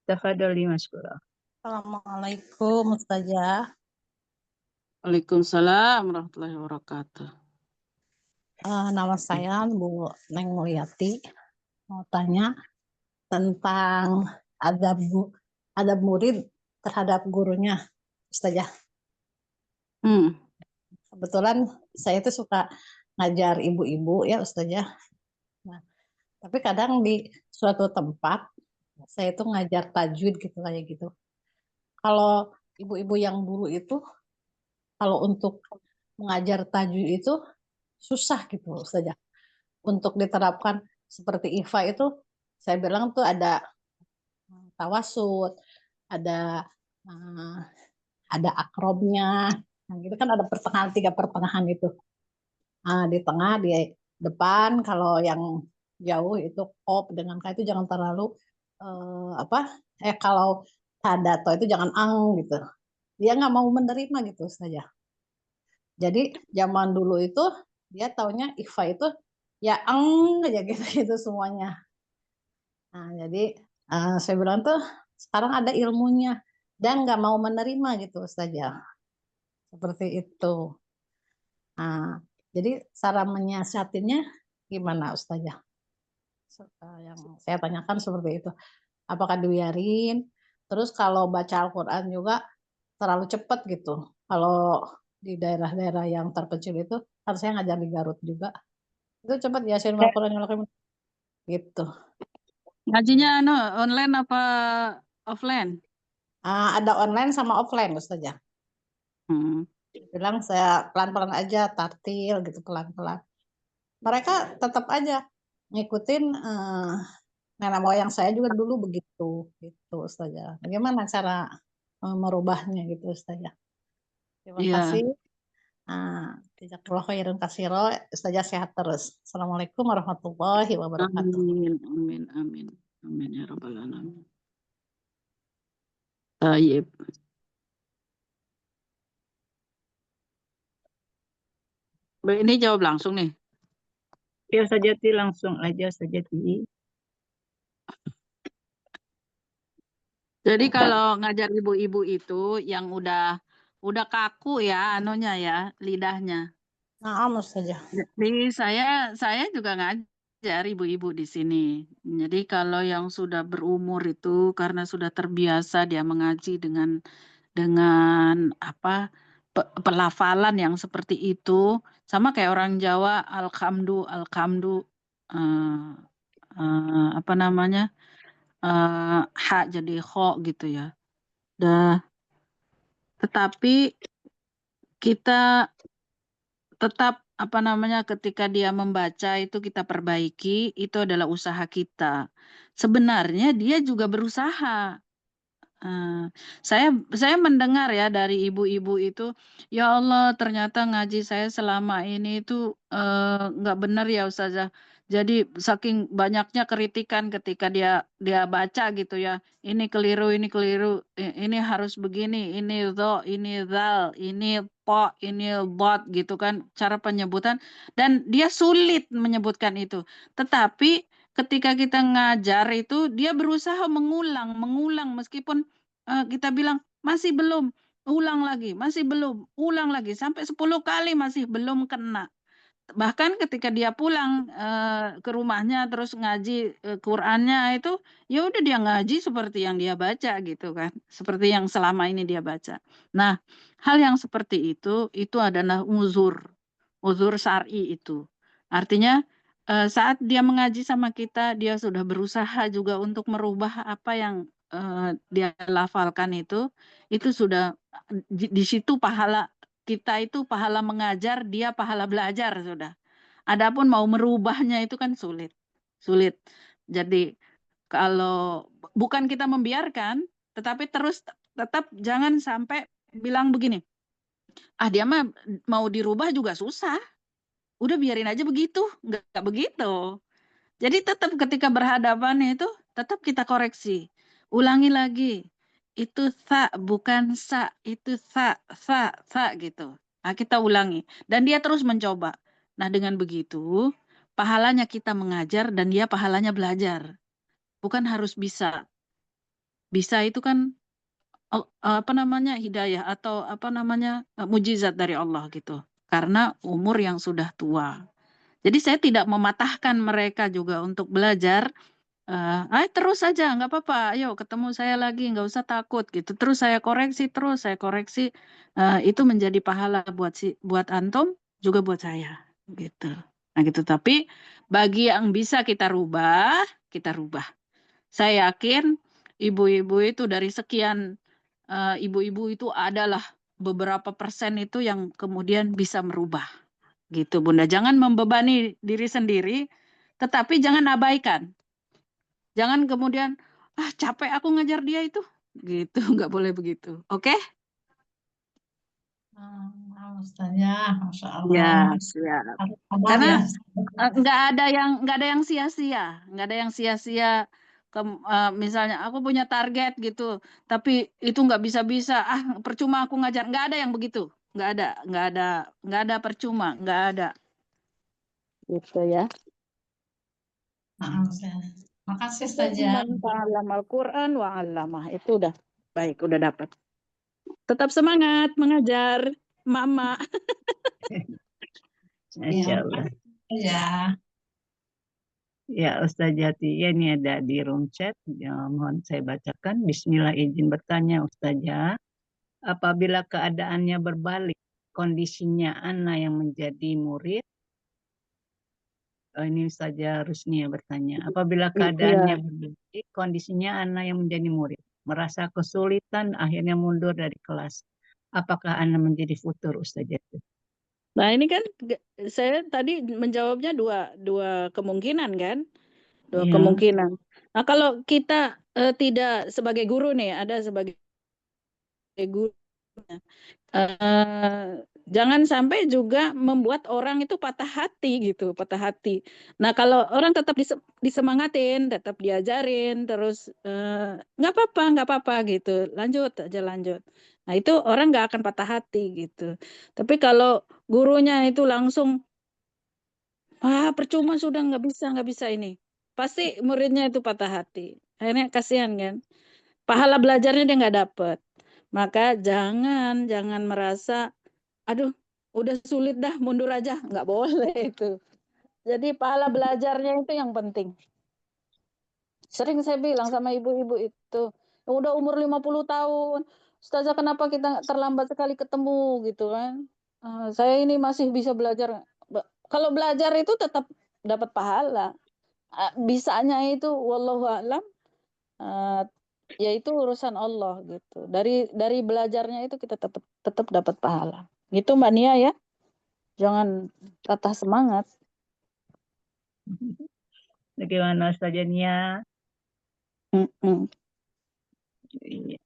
Tafadholi Maskura. Assalamualaikum Ustazah. Waalaikumsalam warahmatullahi wabarakatuh. Nama saya Bu Neng Mulyati. Mau tanya tentang adab murid terhadap gurunya, Ustazah. Kebetulan saya itu suka ngajar ibu-ibu ya, Ustazah. Nah, tapi kadang di suatu tempat saya itu ngajar tajwid gitu kayak gitu. Kalau ibu-ibu yang dulu itu, kalau untuk mengajar tajwid itu susah gitu Ustazah. Untuk diterapkan seperti IFA itu, saya bilang tuh ada tawasud, ada akrobnya, nah, gitu kan ada pertengahan, 3 pertengahan itu. Di tengah, di depan, kalau yang jauh itu kop dengan K itu jangan terlalu kalau hadato itu jangan ang gitu. Dia nggak mau menerima gitu saja. Jadi zaman dulu itu dia taunya ikhfa itu ya ang aja gitu semuanya. Nah, jadi saya bilang tuh sekarang ada ilmunya dan nggak mau menerima gitu saja. Seperti itu. Nah, jadi cara menyiasatinya gimana Ustazah? Yang saya tanyakan seperti itu. Apakah dibiarin? Terus kalau baca Al-Quran juga terlalu cepat gitu. Kalau di daerah-daerah yang terpencil itu, kan saya ngajar di Garut juga. Itu cepat Yasin Al-Quran gitu. Ngajinya online apa offline? Ada online sama offline Ustazah. Bilang saya pelan-pelan aja, tartil gitu pelan-pelan. Mereka tetap aja ngikutin nenek moyang saya juga dulu begitu gitu Ustazah. Bagaimana cara merubahnya gitu Ustazah? Terima kasih. Jazakallahu khairan katsira. Ustazah sehat terus. Assalamualaikum warahmatullahi wabarakatuh. Amin, amin, amin. Amin ya rabbal alamin. Tayyib. Ini jawab langsung nih. Ya Sajati, langsung aja Sajati. Jadi kalau ngajar ibu-ibu itu yang udah kaku ya anunya ya, lidahnya. Nah, Ustazah. Jadi saya juga ngajar ibu-ibu di sini. Jadi kalau yang sudah berumur itu karena sudah terbiasa dia mengaji dengan pelafalan yang seperti itu, sama kayak orang Jawa alhamdu ha jadi kho gitu ya. Tetapi kita tetap ketika dia membaca itu kita perbaiki, itu adalah usaha kita. Sebenarnya dia juga berusaha. Saya mendengar ya dari ibu-ibu itu, ya Allah ternyata ngaji saya selama ini itu nggak benar ya Ustazah. Jadi saking banyaknya kritikan ketika dia baca gitu ya, ini keliru, ini harus begini, ini dho, ini zal, ini po, ini bot gitu kan cara penyebutan, dan dia sulit menyebutkan itu. Tetapi ketika kita ngajar itu dia berusaha mengulang meskipun kita bilang masih belum, ulang lagi, masih belum, ulang lagi sampai 10 kali masih belum kena. Bahkan ketika dia pulang ke rumahnya terus ngaji Qur'annya itu ya udah dia ngaji seperti yang dia baca gitu kan, seperti yang selama ini dia baca. Nah, hal yang seperti itu adalah uzur syar'i itu. Artinya saat dia mengaji sama kita, dia sudah berusaha juga untuk merubah apa yang dia lafalkan itu sudah di situ pahala kita itu pahala mengajar, dia pahala belajar sudah. Adapun mau merubahnya itu kan sulit. Jadi kalau bukan kita membiarkan, tetapi tetap jangan sampai bilang begini, dia mah mau dirubah juga susah. Udah biarin aja begitu, nggak begitu. Jadi tetap ketika berhadapan itu tetap kita koreksi. Ulangi lagi. Itu sa bukan sa, itu sa gitu. Nah, kita ulangi dan dia terus mencoba. Nah, dengan begitu pahalanya kita mengajar dan dia pahalanya belajar. Bukan harus bisa. Bisa itu kan apa namanya hidayah atau apa namanya mujizat dari Allah gitu. Karena umur yang sudah tua. Jadi saya tidak mematahkan mereka juga untuk belajar. Terus saja, nggak apa-apa. Ayo ketemu saya lagi, nggak usah takut gitu. Terus saya koreksi. Itu menjadi pahala buat antum, juga buat saya gitu. Nah gitu. Tapi bagi yang bisa kita rubah, kita rubah. Saya yakin ibu-ibu itu dari sekian ibu-ibu itu adalah beberapa persen itu yang kemudian bisa merubah. Gitu, Bunda. Jangan membebani diri sendiri, tetapi jangan abaikan. Jangan kemudian, capek aku ngajar dia itu. Gitu, nggak boleh begitu. Oke? Ustazah, Masya Ya, Allah. siap. Sabar Karena ya. nggak ada yang sia-sia, nggak ada yang sia-sia. Misalnya aku punya target gitu, tapi itu nggak bisa-bisa. Percuma aku ngajar. Nggak ada yang begitu. Nggak ada percuma, nggak ada. Gitu ya. Makasih Itu Ustazah. man ta'allamal Quran wa 'allamah. Itu udah baik, udah dapat. Tetap semangat mengajar, Mama. Ya, Masya Allah. ya. Ya, Ustazah Tia ini ada di room chat. Ya, mohon saya bacakan. Bismillah, izin bertanya Ustazah. Apabila keadaannya berbalik, kondisinya anak yang menjadi murid, ini Ustazah Rusnia bertanya. Apabila keadaannya berbalik, kondisinya anak yang menjadi murid, merasa kesulitan, akhirnya mundur dari kelas. Apakah anak menjadi futur Ustazah? Nah ini kan saya tadi menjawabnya dua kemungkinan kan, dua kemungkinan. Nah kalau kita tidak sebagai guru nih, ada sebagai guru, jangan sampai juga membuat orang itu patah hati gitu, patah hati. Nah kalau orang tetap disemangatin, tetap diajarin, terus nggak apa-apa gitu, lanjut aja lanjut. Nah itu orang nggak akan patah hati gitu. Tapi kalau gurunya itu langsung, percuma sudah nggak bisa ini, pasti muridnya itu patah hati. Akhirnya kasihan kan, pahala belajarnya dia nggak dapet. Maka jangan merasa, aduh udah sulit dah mundur aja, nggak boleh itu. Jadi pahala belajarnya itu yang penting. Sering saya bilang sama ibu-ibu itu, udah umur 50 tahun, Ustazah kenapa kita terlambat sekali ketemu gitu kan. Saya ini masih bisa belajar. Kalau belajar itu tetap dapat pahala. Bisanya itu wallahu a'lam, yaitu urusan Allah gitu. Dari belajarnya itu kita tetap dapat pahala. Gitu Mbak Nia ya. Jangan patah semangat. Bagaimana Ustazah Nia?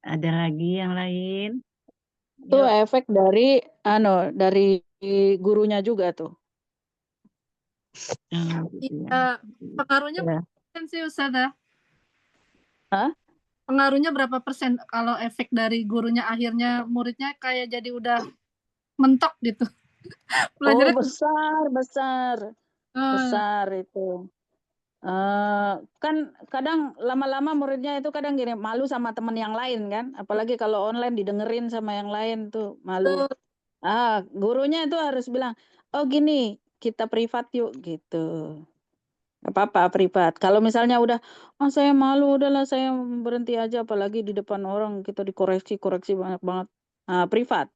Ada lagi yang lain? Itu efek dari gurunya juga tuh. Iya, pengaruhnya Ya. persen sih Ustazah? Hah? Pengaruhnya berapa persen kalau efek dari gurunya akhirnya muridnya kayak jadi udah mentok gitu? Belajarnya besar itu. Kan kadang lama-lama muridnya itu kadang gini, malu sama teman yang lain kan, apalagi kalau online didengerin sama yang lain tuh malu. Gurunya itu harus bilang, oh gini kita privat yuk gitu. Gak apa-apa privat. Kalau misalnya udah, saya malu, udahlah saya berhenti aja, apalagi di depan orang kita dikoreksi banyak banget. Privat.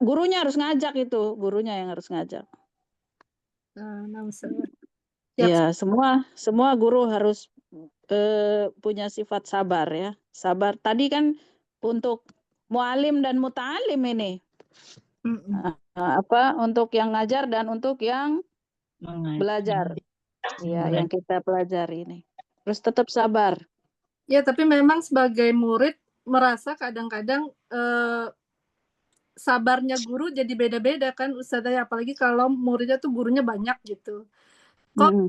Gurunya harus ngajak itu, gurunya yang harus ngajak. Ya, semua guru harus punya sifat sabar ya. Sabar. Tadi kan untuk mualim dan muta'alim ini. Untuk yang ngajar dan untuk yang belajar. Ya, yang kita pelajari ini. Terus tetap sabar. Ya, tapi memang sebagai murid merasa kadang-kadang sabarnya guru jadi beda-beda kan Ustazah ya, apalagi kalau muridnya tuh gurunya banyak gitu. Kok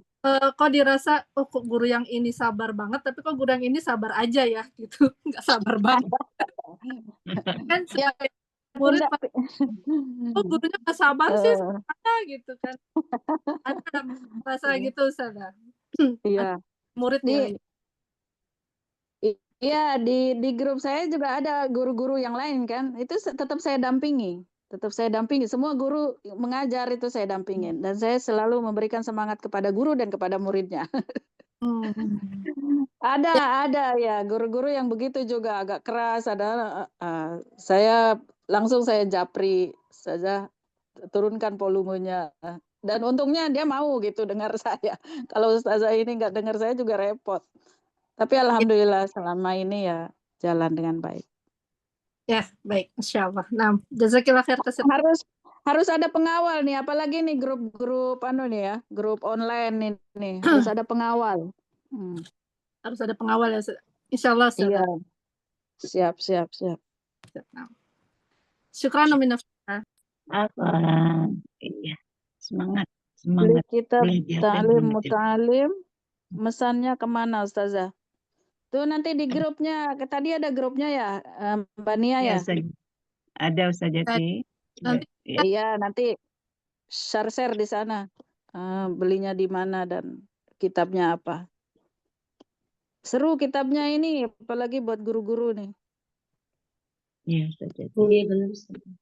kok dirasa oh kok guru yang ini sabar banget tapi kok guru yang ini sabar aja ya gitu. Nggak sabar banget. Kan Ya, sebagai murid pindah. oh gurunya nggak sabar sih ada gitu kan. Ada rasa gitu Ustazah. Iya. Murid Di yang Iya, di grup saya juga ada guru-guru yang lain kan. Itu tetap saya dampingi. Tetap saya dampingi. Semua guru mengajar itu saya dampingin. Dan saya selalu memberikan semangat kepada guru dan kepada muridnya. Ada ya guru-guru yang begitu juga agak keras. Saya langsung saya japri saja, turunkan volumenya. Dan untungnya dia mau gitu dengar saya. Kalau ustazah ini nggak dengar saya juga repot. Tapi alhamdulillah selama ini ya jalan dengan baik. ya baik insyaallah. Nah, jazakillah khair Harus ada pengawal nih, apalagi nih grup-grup grup online ini harus ada pengawal. Harus ada pengawal ya insyaallah Ustazah. Iya. Siap. Nah. Syukran minafsah. Apa? Iya. Semangat. Kitab belajar dan Ta'lim belajar. Muta'alim, mesannya kemana Ustazah? Tuh nanti di grupnya, tadi ada grupnya ya Mbak Nia ya? Ada Ustazati. Nanti Iya, nanti share di sana. Belinya di mana dan kitabnya apa. Seru kitabnya ini, apalagi buat guru-guru nih. Iya Ustazati. Iya benar.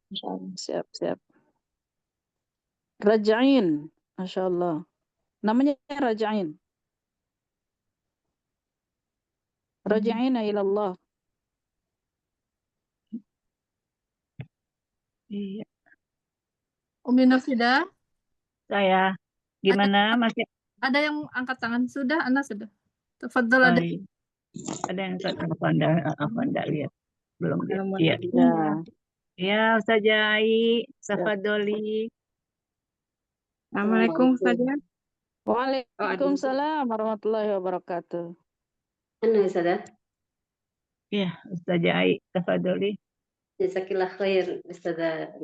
Insyaallah. Siap. Raja'in, Masya Allah. Namanya Raja'in. Raja'ina ilallah. Iya. Umi Nafida, Saya gimana masih ada yang angkat tangan sudah, Ana sudah. Tafadhol ada. Ada yang apa enggak lihat belum lihat. Iya. Ya. Ya Ustazah Ai, Safadoli. Assalamualaikum Ustazah. Waalaikumsalam warahmatullahi wabarakatuh. Mana Ustazah? Iya, Ustazah Ai, Safadoli. Jazakillah khair Ustazah.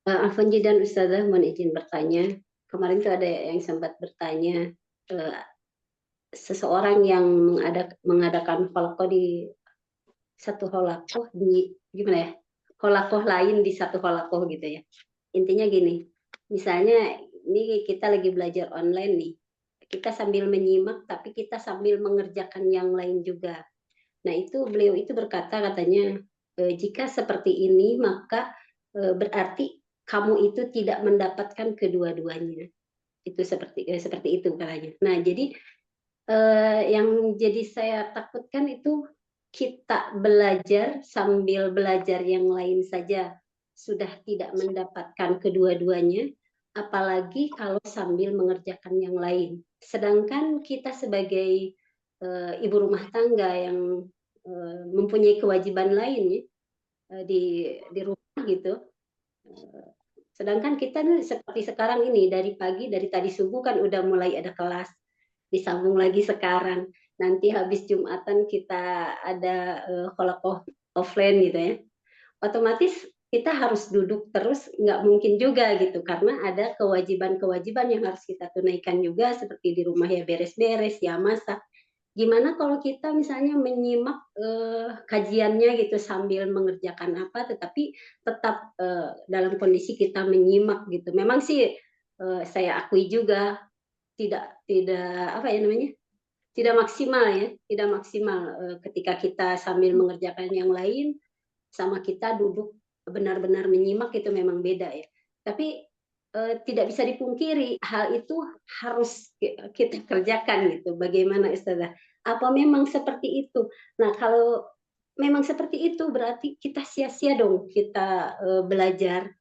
Afwan Jidan Ustazah, mohon izin bertanya. Kemarin tuh ada yang sempat bertanya seseorang yang mengadakan halakoh di satu halakoh di gimana ya? Halakoh lain di satu halakoh gitu ya. Intinya gini, misalnya ini kita lagi belajar online nih. Kita sambil menyimak tapi kita sambil mengerjakan yang lain juga. Nah, beliau itu berkata katanya jika seperti ini maka berarti kamu itu tidak mendapatkan kedua-duanya. Itu seperti itu katanya. Nah, jadi yang jadi saya takutkan itu kita belajar sambil belajar yang lain saja sudah tidak mendapatkan kedua-duanya, apalagi kalau sambil mengerjakan yang lain. Sedangkan kita sebagai ibu rumah tangga yang mempunyai kewajiban lain ya, di rumah gitu. Sedangkan kita nih seperti sekarang ini dari pagi dari tadi subuh kan udah mulai ada kelas, disambung lagi sekarang. Nanti habis Jumatan kita ada halakoh offline gitu ya. Otomatis kita harus duduk terus, nggak mungkin juga gitu karena ada kewajiban-kewajiban yang harus kita tunaikan juga seperti di rumah ya beres-beres ya masak. Gimana kalau kita misalnya menyimak kajiannya gitu sambil mengerjakan apa, tetapi tetap dalam kondisi kita menyimak gitu. Memang sih saya akui juga tidak apa ya namanya, tidak maksimal ketika kita sambil mengerjakan yang lain sama kita duduk benar-benar menyimak itu memang beda ya. Tapi tidak bisa dipungkiri hal itu harus kita kerjakan gitu. Bagaimana Ustazah? Apa memang seperti itu? Nah, kalau memang seperti itu berarti kita sia-sia dong kita belajar.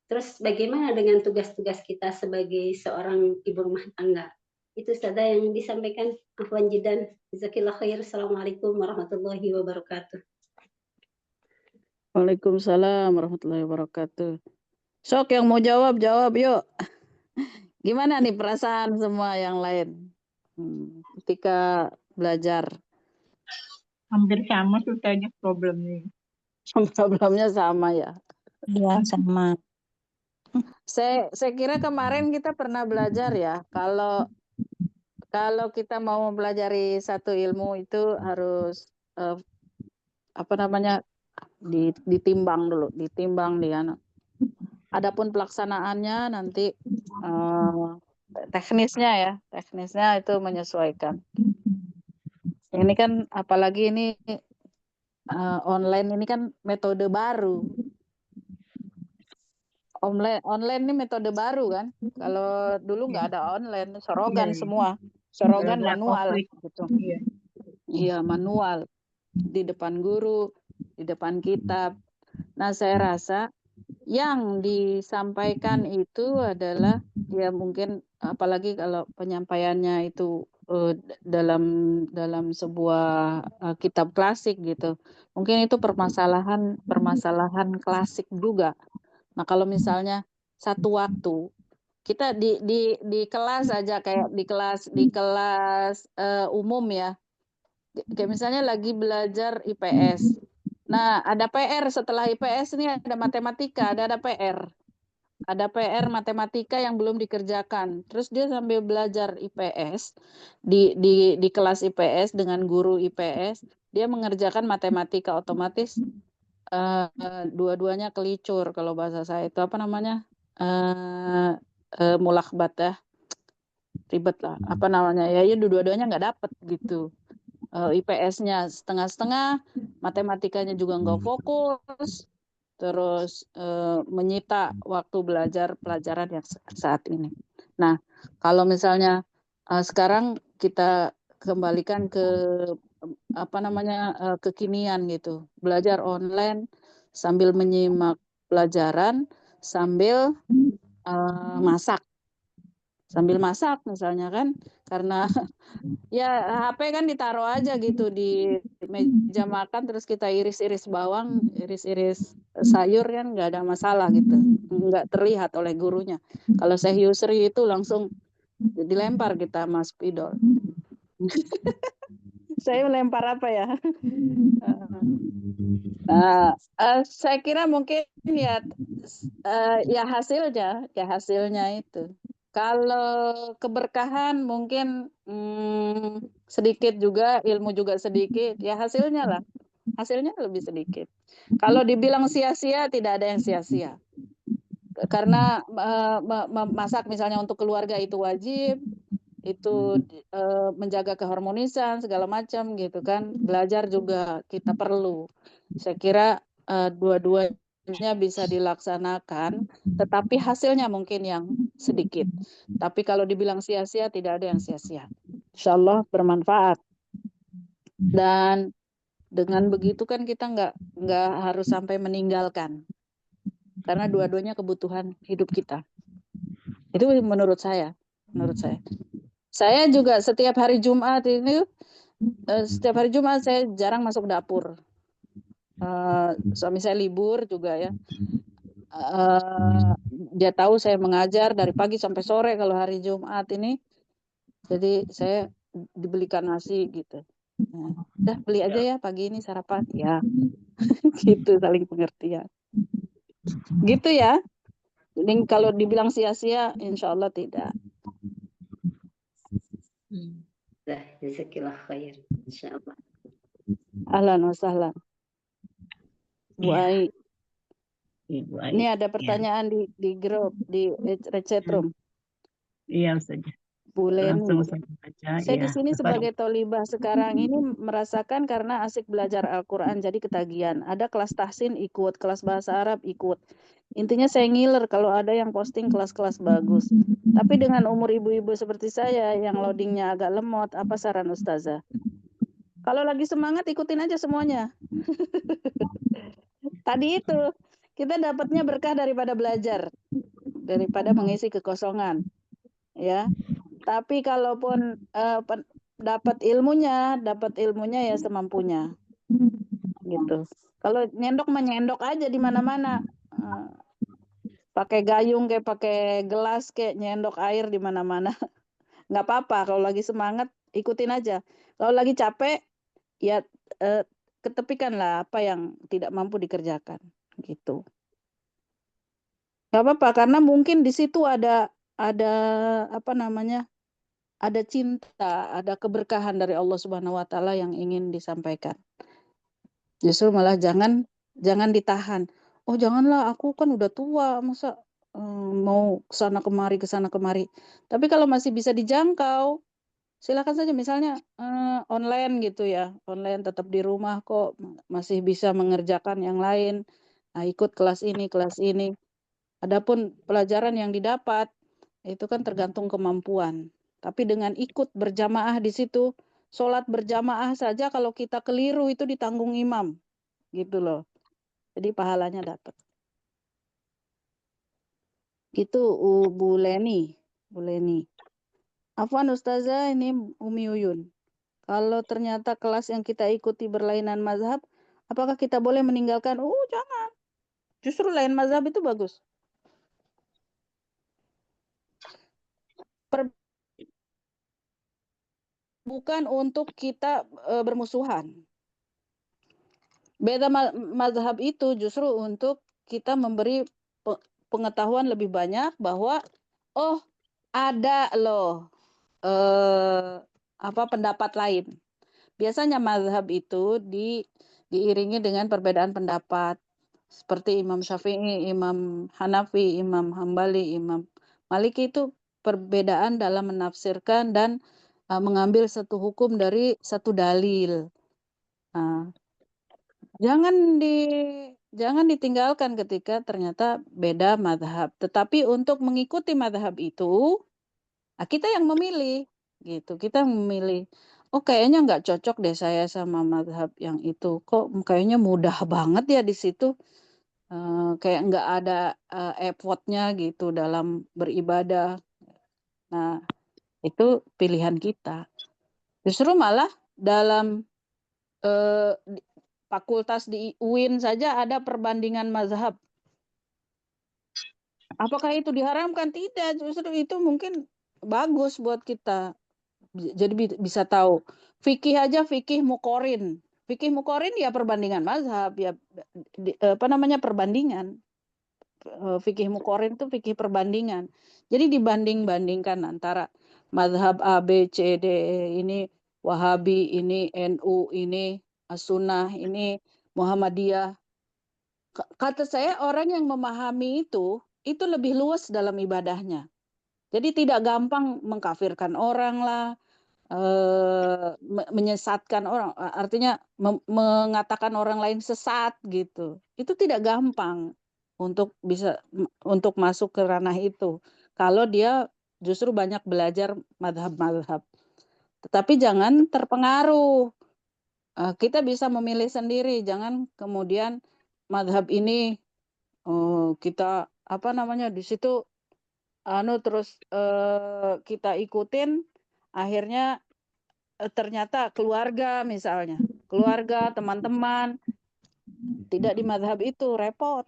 Terus bagaimana dengan tugas-tugas kita sebagai seorang ibu rumah tangga? Itu Ustazah yang disampaikan. Afwan jidan. Jazakillah khair. Assalamualaikum warahmatullahi wabarakatuh. Waalaikumsalam warahmatullahi wabarakatuh. Sok yang mau jawab yuk. Gimana nih perasaan semua yang lain ketika belajar Hampir sama susahnya problemnya. Problemnya sama ya. Iya, sama. Saya kira kemarin kita pernah belajar ya, kalau kita mau mempelajari satu ilmu itu harus apa namanya, ditimbang dulu, ditimbang di anak. Adapun pelaksanaannya nanti teknisnya itu menyesuaikan. Ini kan apalagi ini online ini kan metode baru. Online ini metode baru kan. Kalau dulu nggak ada online, sorogan semua, sorogan manual gitu. Iya, manual di depan guru, di depan kitab. Nah, saya rasa yang disampaikan itu adalah ya mungkin apalagi kalau penyampaiannya itu dalam sebuah kitab klasik gitu. Mungkin itu permasalahan klasik juga. Nah, kalau misalnya satu waktu kita di kelas aja kayak di kelas umum ya. Kayak misalnya lagi belajar IPS. Nah, ada PR setelah IPS ini ada matematika, ada PR. Ada PR matematika yang belum dikerjakan. Terus dia sambil belajar IPS di kelas IPS dengan guru IPS, dia mengerjakan matematika, otomatis dua-duanya kelicur kalau bahasa saya itu apa namanya? Mulakbat ya. Ribet lah. Apa namanya? Ya dua-duanya nggak dapet gitu. IPS-nya setengah-setengah, matematikanya juga nggak fokus, terus menyita waktu belajar pelajaran yang saat ini. Nah, kalau misalnya sekarang kita kembalikan ke apa namanya kekinian gitu, belajar online sambil menyimak pelajaran sambil masak, misalnya kan, karena ya HP kan ditaruh aja gitu di meja makan, terus kita iris-iris bawang, iris-iris sayur kan nggak ada masalah gitu, nggak terlihat oleh gurunya. Kalau saya Yusri itu langsung dilempar kita Mas Pidol. Saya melempar apa ya? Nah, saya kira mungkin ya hasilnya itu. Kalau keberkahan mungkin sedikit juga, ilmu juga sedikit, ya hasilnya lebih sedikit. Kalau dibilang sia-sia, tidak ada yang sia-sia. Karena masak misalnya untuk keluarga itu wajib, itu menjaga keharmonisan segala macam gitu kan. Belajar juga kita perlu. Saya kira dua-duanya bisa dilaksanakan, tetapi hasilnya mungkin yang sedikit. Tapi kalau dibilang sia-sia, tidak ada yang sia-sia. Insya Allah bermanfaat. Dan dengan begitu kan kita nggak harus sampai meninggalkan. Karena dua-duanya kebutuhan hidup kita. Itu menurut saya. Saya juga setiap hari Jumat ini, setiap hari Jumat saya jarang masuk dapur. Suami saya libur juga ya. Dia tahu saya mengajar dari pagi sampai sore kalau hari Jumat ini. Jadi saya dibelikan nasi gitu. Nah, udah beli aja ya pagi ini sarapan ya. Gitu, saling pengertian. Gitu ya. Jadi kalau dibilang sia-sia, insya Allah tidak. Jazakillah khair, insya Allah. Ahlan wa sahlan. Bu Ai. Ibu Ai. Ini ada pertanyaan di grup, di chat room. Iya, saja. Boleh. Langsung saya baca. Saya di Ya. sini sebagai tolibah sekarang ini merasakan karena asik belajar Al-Quran jadi ketagihan. Ada kelas tahsin ikut, kelas bahasa Arab ikut. Intinya saya ngiler kalau ada yang posting kelas-kelas bagus. Tapi dengan umur ibu-ibu seperti saya yang loadingnya agak lemot, apa saran Ustazah? Kalau lagi semangat ikutin aja semuanya. Tadi itu kita dapatnya berkah daripada belajar, daripada mengisi kekosongan, ya. Tapi kalaupun dapat ilmunya ya semampunya, gitu. Kalau nyendok mah nyendok aja di mana-mana, pakai gayung kayak pakai gelas kayak nyendok air di mana-mana, nggak apa-apa. Kalau lagi semangat ikutin aja. Kalau lagi capek ya ketepikanlah apa yang tidak mampu dikerjakan gitu. Gak apa-apa karena mungkin di situ ada apa namanya, ada cinta, ada keberkahan dari Allah Subhanahu wa taala yang ingin disampaikan. Justru malah jangan ditahan. Oh, janganlah aku kan udah tua, masa mau kesana kemari. Tapi kalau masih bisa dijangkau, silakan saja misalnya online gitu ya. Online tetap di rumah kok masih bisa mengerjakan yang lain. Nah, ikut kelas ini. Adapun pelajaran yang didapat itu kan tergantung kemampuan. Tapi dengan ikut berjamaah di situ, sholat berjamaah saja kalau kita keliru itu ditanggung imam, gitu loh. Jadi pahalanya dapat. Gitu Bu Leni. Afwan Ustazah, ini Umi Uyun. Kalau ternyata kelas yang kita ikuti berlainan mazhab, apakah kita boleh meninggalkan? Jangan. Justru lain mazhab itu bagus. Bukan untuk kita bermusuhan. Beda mazhab itu justru untuk kita memberi pengetahuan lebih banyak bahwa ada loh pendapat lain. Biasanya mazhab itu diiringi dengan perbedaan pendapat. Seperti Imam Syafi'i, Imam Hanafi, Imam Hambali, Imam Maliki itu perbedaan dalam menafsirkan dan mengambil satu hukum dari satu dalil. Jangan ditinggalkan ketika ternyata beda mazhab. Tetapi untuk mengikuti mazhab itu, kita yang memilih, gitu. Kita yang memilih. Kayaknya nggak cocok deh saya sama mazhab yang itu. Kok kayaknya mudah banget ya di situ. Kayak nggak ada effortnya gitu dalam beribadah. Nah, itu pilihan kita. Justru malah dalam fakultas di UIN saja ada perbandingan mazhab. Apakah itu diharamkan? Tidak, justru itu mungkin bagus buat kita. Jadi bisa tahu. Fikih aja fikih muqorin. Fikih muqorin ya perbandingan mazhab, ya perbandingan. Fikih muqorin itu fikih perbandingan. Jadi dibanding-bandingkan antara mazhab A, B, C, D, ini Wahabi, ini NU, ini As-Sunnah, ini Muhammadiyah. Kata saya orang yang memahami itu lebih luas dalam ibadahnya. Jadi tidak gampang mengkafirkan orang lah, menyesatkan orang, artinya mengatakan orang lain sesat gitu. Itu tidak gampang untuk masuk ke ranah itu. Kalau dia justru banyak belajar mazhab-mazhab. Tetapi jangan terpengaruh. Kita bisa memilih sendiri, jangan kemudian mazhab ini kita di situ terus kita ikutin, akhirnya ternyata keluarga misalnya, teman-teman tidak di mazhab itu, repot.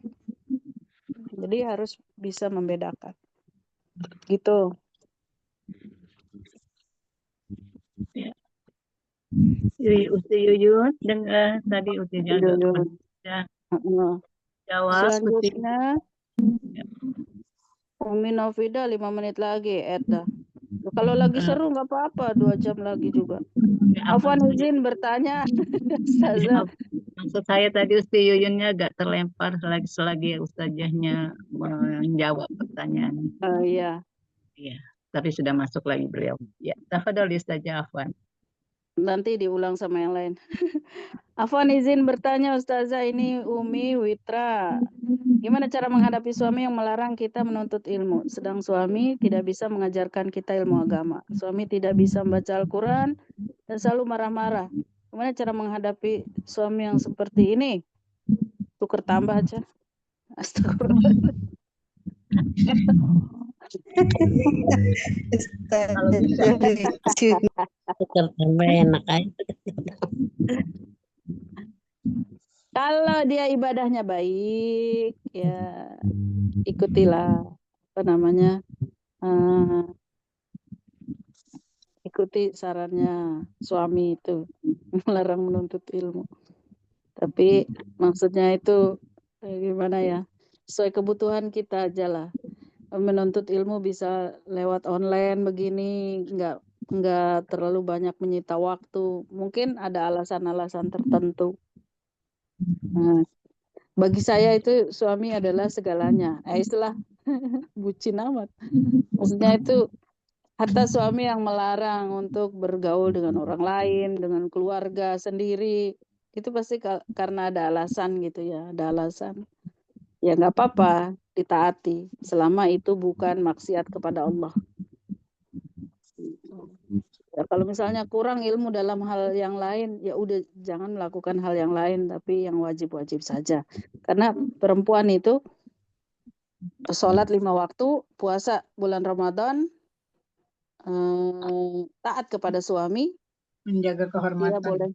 Jadi harus bisa membedakan. Gitu. Usti Yuyun dengar tadi Usti jaga jawab. Selanjutnya Umi Novida 5 menit lagi, Eda. Kalau lagi seru nggak apa-apa, 2 jam lagi juga. Afwan izin bertanya, Ustazah. Maksud saya tadi Usti Yuyunnya agak terlempar selagi Ustazahnya menjawab pertanyaan. Iya. Iya, tapi sudah masuk lagi beliau. Ya, tafadhol Ustazah Afwan. Nanti diulang sama yang lain. Afwan izin bertanya Ustazah, ini Umi Witra. Gimana cara menghadapi suami yang melarang kita menuntut ilmu, sedang suami tidak bisa mengajarkan kita ilmu agama. Suami tidak bisa membaca Al-Quran dan selalu marah-marah. Gimana cara menghadapi suami yang seperti ini? Tuker tambah aja. Astagfirullah. Kalau bisa. Tuker tambah enak aja. Kalau dia ibadahnya baik, ya ikutilah ikuti sarannya suami itu melarang menuntut ilmu. Tapi maksudnya itu gimana ya? Sesuai kebutuhan kita aja lah. Menuntut ilmu bisa lewat online begini, nggak terlalu banyak menyita waktu. Mungkin ada alasan-alasan tertentu. Nah, bagi saya itu suami adalah segalanya. Istilah bucin amat. Maksudnya itu hatta suami yang melarang untuk bergaul dengan orang lain, dengan keluarga sendiri, itu pasti karena ada alasan gitu ya, ada alasan. Ya nggak apa-apa, ditaati, selama itu bukan maksiat kepada Allah. Ya, kalau misalnya kurang ilmu dalam hal yang lain, ya udah jangan melakukan hal yang lain, tapi yang wajib-wajib saja. Karena perempuan itu sholat 5 waktu, puasa bulan Ramadan, taat kepada suami, Menjaga dia kehormatan. boleh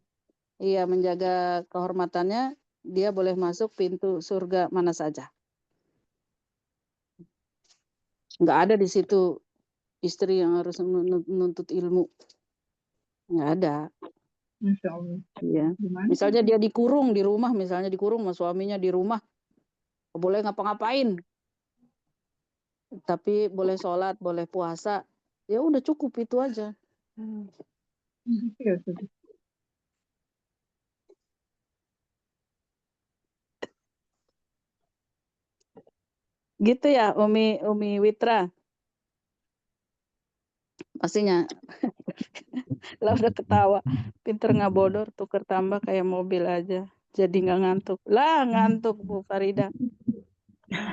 menjaga kehormatannya, dia boleh masuk pintu surga mana saja. Nggak ada di situ istri yang harus menuntut ilmu, nggak ada. Masya Allah. Ya. Gimana? Misalnya dia dikurung di rumah, misalnya dikurung sama suaminya di rumah, nggak boleh ngapa-ngapain, tapi boleh sholat, boleh puasa, ya udah cukup itu aja. Iya, sudah. Gitu ya, Umi Witra. Pastinya lah udah ketawa, pinter ngabodor, tuker tambah kayak mobil aja, jadi nggak ngantuk. Lah ngantuk Bu Farida.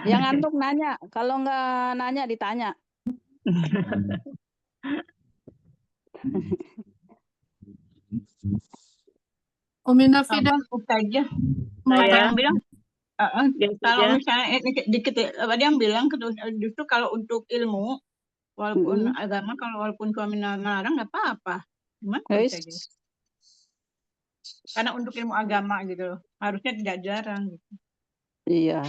Yang ngantuk nanya, kalau nggak nanya ditanya. Umi Nafida, Apa Ustazah? mau Ada Saya yang bilang yang kalau saja misalnya dikit ada yang bilang justru kalau untuk ilmu walaupun agama walaupun suami melarang nggak apa-apa. Gimana Ustazah? Karena untuk ilmu agama gitu loh, harusnya tidak jarang gitu. Iya,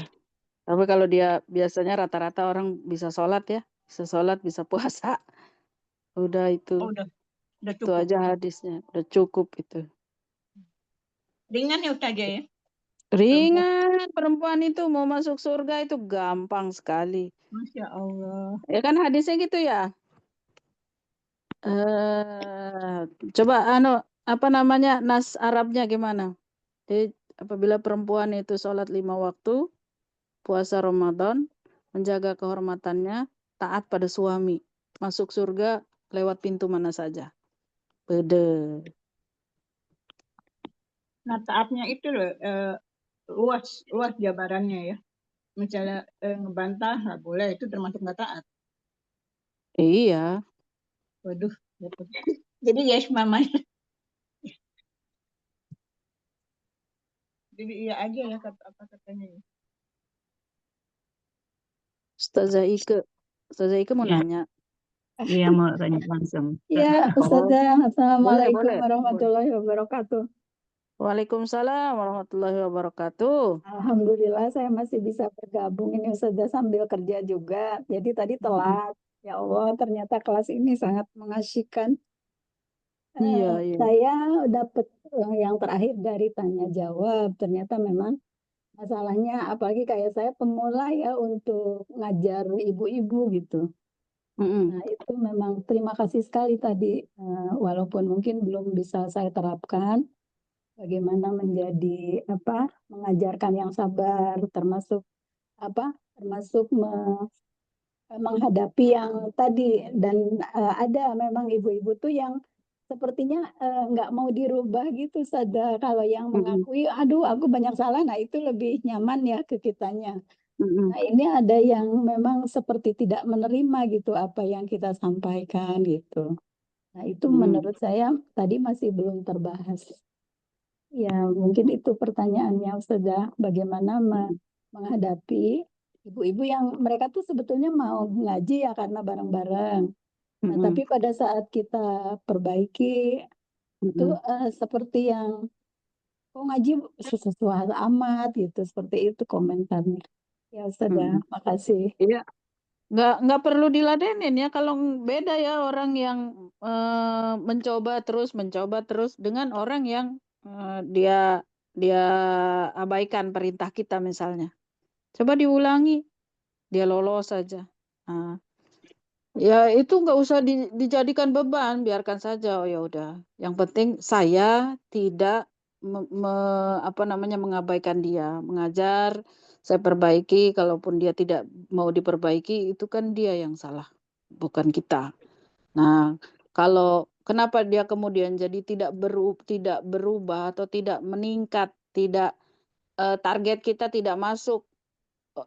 tapi kalau dia biasanya rata-rata orang bisa sholat ya, bisa sholat, bisa puasa, udah itu, Oh, udah itu cukup. aja hadisnya, udah cukup itu. Ringan ya Ustazah ya? Ringan, perempuan itu mau masuk surga itu gampang sekali. Masya Allah. Ya kan hadisnya gitu ya. Coba apa namanya nas Arabnya gimana? Jadi apabila perempuan itu sholat 5 waktu, puasa Ramadan, menjaga kehormatannya, taat pada suami, masuk surga lewat pintu mana saja. Bede. Nah taatnya itu loh luas jabarannya ya. Misalnya ngebantah nggak boleh, itu termasuk nggak taat. Iya. Waduh, gitu. Jadi yes mamanya. Jadi iya aja ya apa katanya ya. Ustazah Ike mau Ya. nanya. Iya mau tanya langsung. Ya, Ustazah. Assalamualaikum boleh. warahmatullahi wabarakatuh. Waalaikumsalam warahmatullahi wabarakatuh. Alhamdulillah saya masih bisa bergabung ini Ustazah sambil kerja juga. Jadi tadi telat. Ya Allah, ternyata kelas ini sangat mengasyikkan. Iya. Saya dapat yang terakhir dari tanya jawab. Ternyata memang masalahnya apalagi kayak saya pemula ya untuk ngajar ibu-ibu gitu. Nah, itu memang terima kasih sekali tadi, walaupun mungkin belum bisa saya terapkan, bagaimana menjadi mengajarkan yang sabar, termasuk menghadapi yang tadi dan ada memang ibu-ibu tuh yang sepertinya nggak mau dirubah gitu, Sada. Kalau yang mengakui, aduh aku banyak salah, nah itu lebih nyaman ya ke kitanya. Nah, ini ada yang memang seperti tidak menerima gitu apa yang kita sampaikan gitu. Nah, itu menurut saya tadi masih belum terbahas. Ya, mungkin itu pertanyaannya Ustazah, bagaimana menghadapi ibu-ibu yang mereka tuh sebetulnya mau ngaji ya karena bareng-bareng. Nah, tapi pada saat kita perbaiki itu seperti yang kok ngaji susah-susah amat gitu, seperti itu komentarnya. Ya Ustazah, makasih. Iya, nggak perlu diladenin ya. Kalau beda ya orang yang mencoba terus dengan orang yang dia abaikan perintah kita misalnya. Coba diulangi, dia lolos saja. Nah, ya itu nggak usah dijadikan beban, biarkan saja. Oh ya udah. Yang penting saya tidak mengabaikan dia, mengajar, saya perbaiki. Kalaupun dia tidak mau diperbaiki, itu kan dia yang salah, bukan kita. Nah, kalau kenapa dia kemudian jadi tidak berubah atau tidak meningkat, tidak target kita tidak masuk,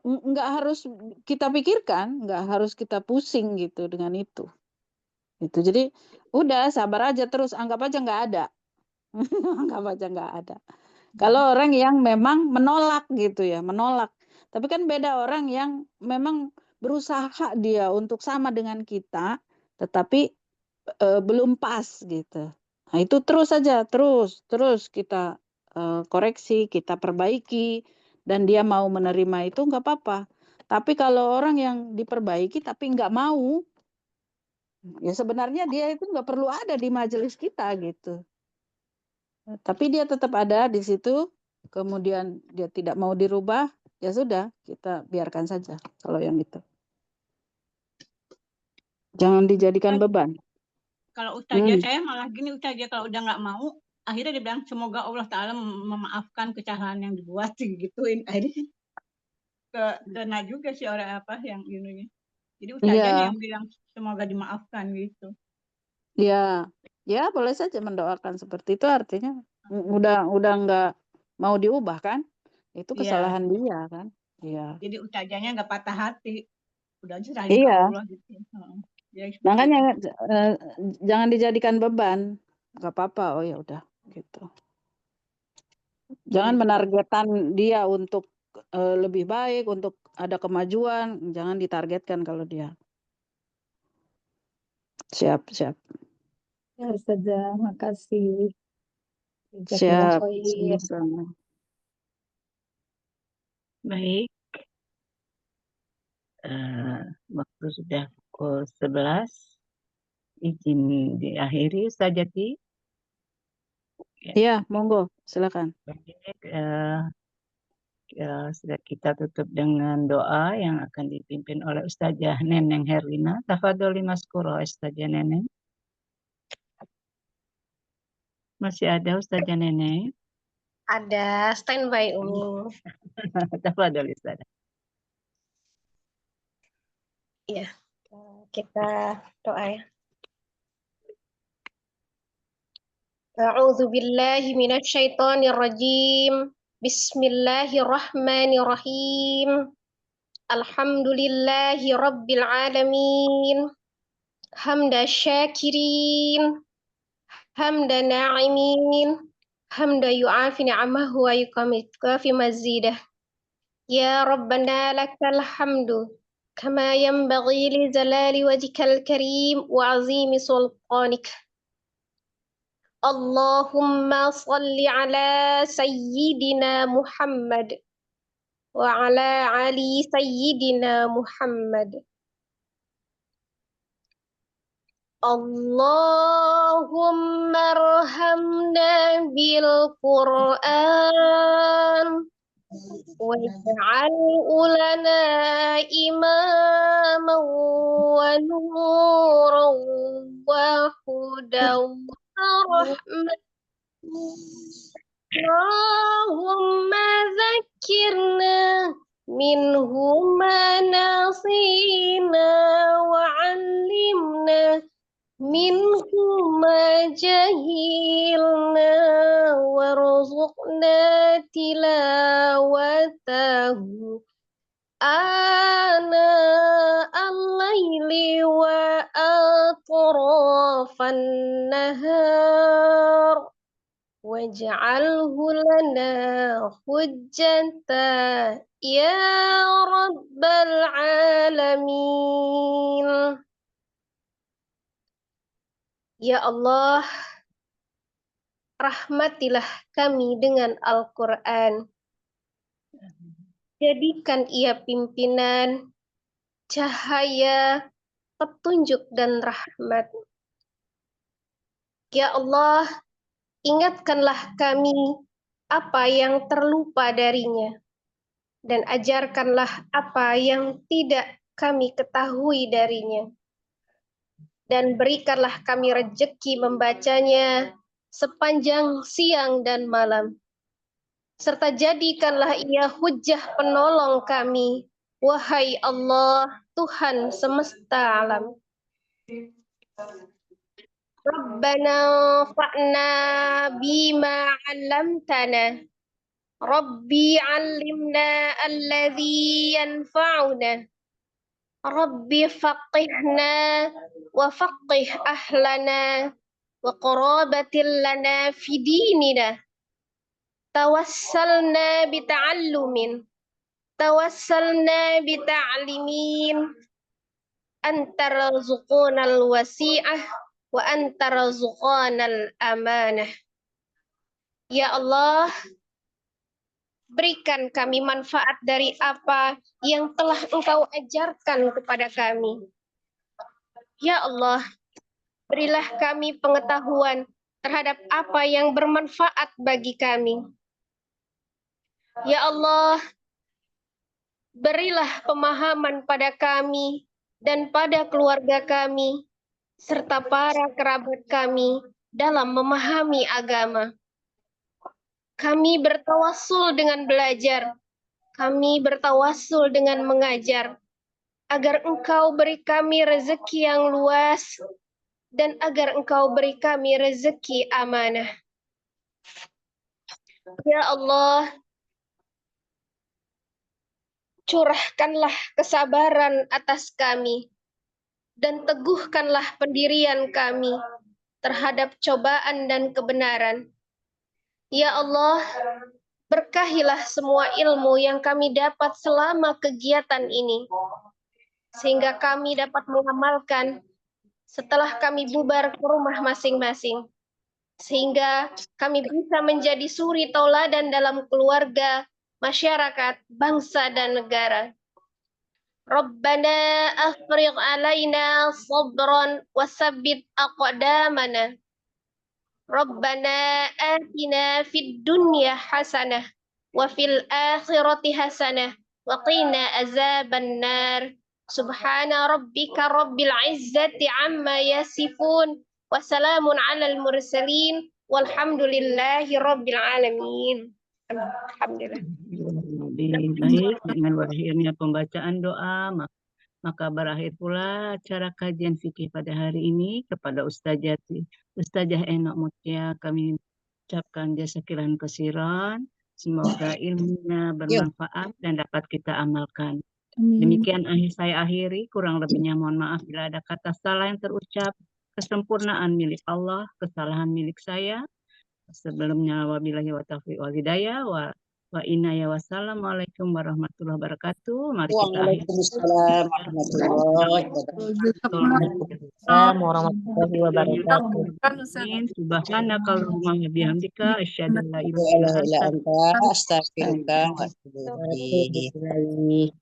nggak harus kita pikirkan, nggak harus kita pusing gitu dengan itu. Itu jadi udah sabar aja terus, anggap aja nggak ada, anggap aja nggak ada. Kalau orang yang memang menolak gitu ya, menolak. Tapi kan beda orang yang memang berusaha dia untuk sama dengan kita, tetapi belum pas gitu. Nah itu terus saja, terus kita koreksi, kita perbaiki, dan dia mau menerima itu nggak apa-apa. Tapi kalau orang yang diperbaiki tapi nggak mau, ya sebenarnya dia itu nggak perlu ada di majelis kita gitu. Tapi dia tetap ada di situ, kemudian dia tidak mau dirubah, ya sudah, kita biarkan saja kalau yang itu. Jangan dijadikan beban. Kalau Ustazah saya malah gini, Ustazah kalau udah nggak mau, akhirnya dia bilang semoga Allah Ta'ala memaafkan kesalahan yang dibuat gituin. Akhirnya kena juga sih orang apa yang ininya. Jadi Ustazahnya yang bilang semoga dimaafkan gitu. Iya, ya boleh saja mendoakan seperti itu, artinya udah nggak mau diubah kan? Itu kesalahan dia kan? Iya. Jadi Ustazahnya nggak patah hati, udah serahin ke Iya. Allah gitu. Makanya jangan dijadikan beban, nggak apa-apa. Oh ya udah gitu. Jangan menargetkan dia untuk lebih baik, untuk ada kemajuan, jangan ditargetkan kalau dia. Siap. Ya Ustazah, makasih. Siap. Baik. Waktu sudah pukul 11. Izin diakhiri Ustaz Jati. Iya, monggo, silakan. Sudah kita tutup dengan doa yang akan dipimpin oleh Ustazah Neneng Herlina. Tafadholi maskuro Ustazah Neneng. Masih ada Ustazah Neneng? Ada, standby Umi. Tafadholi Ustazah. Iya, kita doa ya. A'udzu billahi minasyaitonir rajim. Bismillahirrahmanirrahim. Alhamdulillahi rabbil alamin. Hamda syakirin. Hamda na'imin. Hamda yu'afi ni'amahu wa yukafi mazidah. Ya Rabbana lakal hamdu. كما ينبغي لجلال وجهك الكريم وعظيم سلطانك اللهم صل على سيدنا محمد وعلى علي سيدنا محمد اللهم ارحمنا بالقرآن واجعله لنا إماما ونورا وهدى ورحمة اللهم ذكرنا منه ما نسينا وعلمنا منه ما جهلنا وارزقنا تلاوته آناء الليل وأطراف النهار واجعله لنا حجة يا رب العالمين. Ya Allah, rahmatilah kami dengan Al-Quran. Jadikan ia pimpinan, cahaya, petunjuk dan rahmat. Ya Allah, ingatkanlah kami apa yang terlupa darinya, dan ajarkanlah apa yang tidak kami ketahui darinya. Dan berikanlah kami rejeki membacanya sepanjang siang dan malam. Serta jadikanlah ia hujah penolong kami, wahai Allah, Tuhan semesta alam. Rabbana fa'na bima 'allamtana. Rabbi 'allimna alladhi yanfa'una. Rabbi faqihna wa faqih ahlana wa qarabatil lana fi dinina. Tawassalna bita'limin antara zuqunal wasi'ah wa antara zuqanal amanah. Ya Allah, berikan kami manfaat dari apa yang telah Engkau ajarkan kepada kami. Ya Allah, berilah kami pengetahuan terhadap apa yang bermanfaat bagi kami. Ya Allah, berilah pemahaman pada kami dan pada keluarga kami, serta para kerabat kami dalam memahami agama. Kami bertawassul dengan belajar, kami bertawassul dengan mengajar, agar Engkau beri kami rezeki yang luas, dan agar Engkau beri kami rezeki amanah. Ya Allah, curahkanlah kesabaran atas kami, dan teguhkanlah pendirian kami terhadap cobaan dan kebenaran. Ya Allah, berkahilah semua ilmu yang kami dapat selama kegiatan ini, sehingga kami dapat mengamalkan setelah kami bubar ke rumah masing-masing, sehingga kami bisa menjadi suri tauladan dalam keluarga, masyarakat, bangsa, dan negara. Rabbana afrigh alaina sabran wasabbit aqdamana. Rabbana atina fid dunya hasanah wa fil akhirati hasanah wa qina azabannar. Subhana rabbika rabbil izzati amma yasifun wa salamun alal mursalin walhamdulillahi rabbil alamin. Alhamdulillah. Baik, dengan berakhirnya pembacaan doa, maka berakhir pula acara kajian fikih pada hari ini. Kepada Ustazah Enok Mutia kami ucapkan jazakallahu khairan. Semoga ilmunya bermanfaat dan dapat kita amalkan. Demikian saya akhiri, kurang lebihnya mohon maaf bila ada kata salah yang terucap. Kesempurnaan milik Allah, kesalahan milik saya. Sebelumnya wabillahi wa taufiq wal hidayah wa inaya wassalamualaikum warahmatullahi wabarakatuh. Mari kita akhiri. Waalaikumsalam warahmatullahi wabarakatuh. Subhanakallahumma wa bihamdika asyhadu an la ilaha illa anta Astaghfiruka wa atubu ilaik.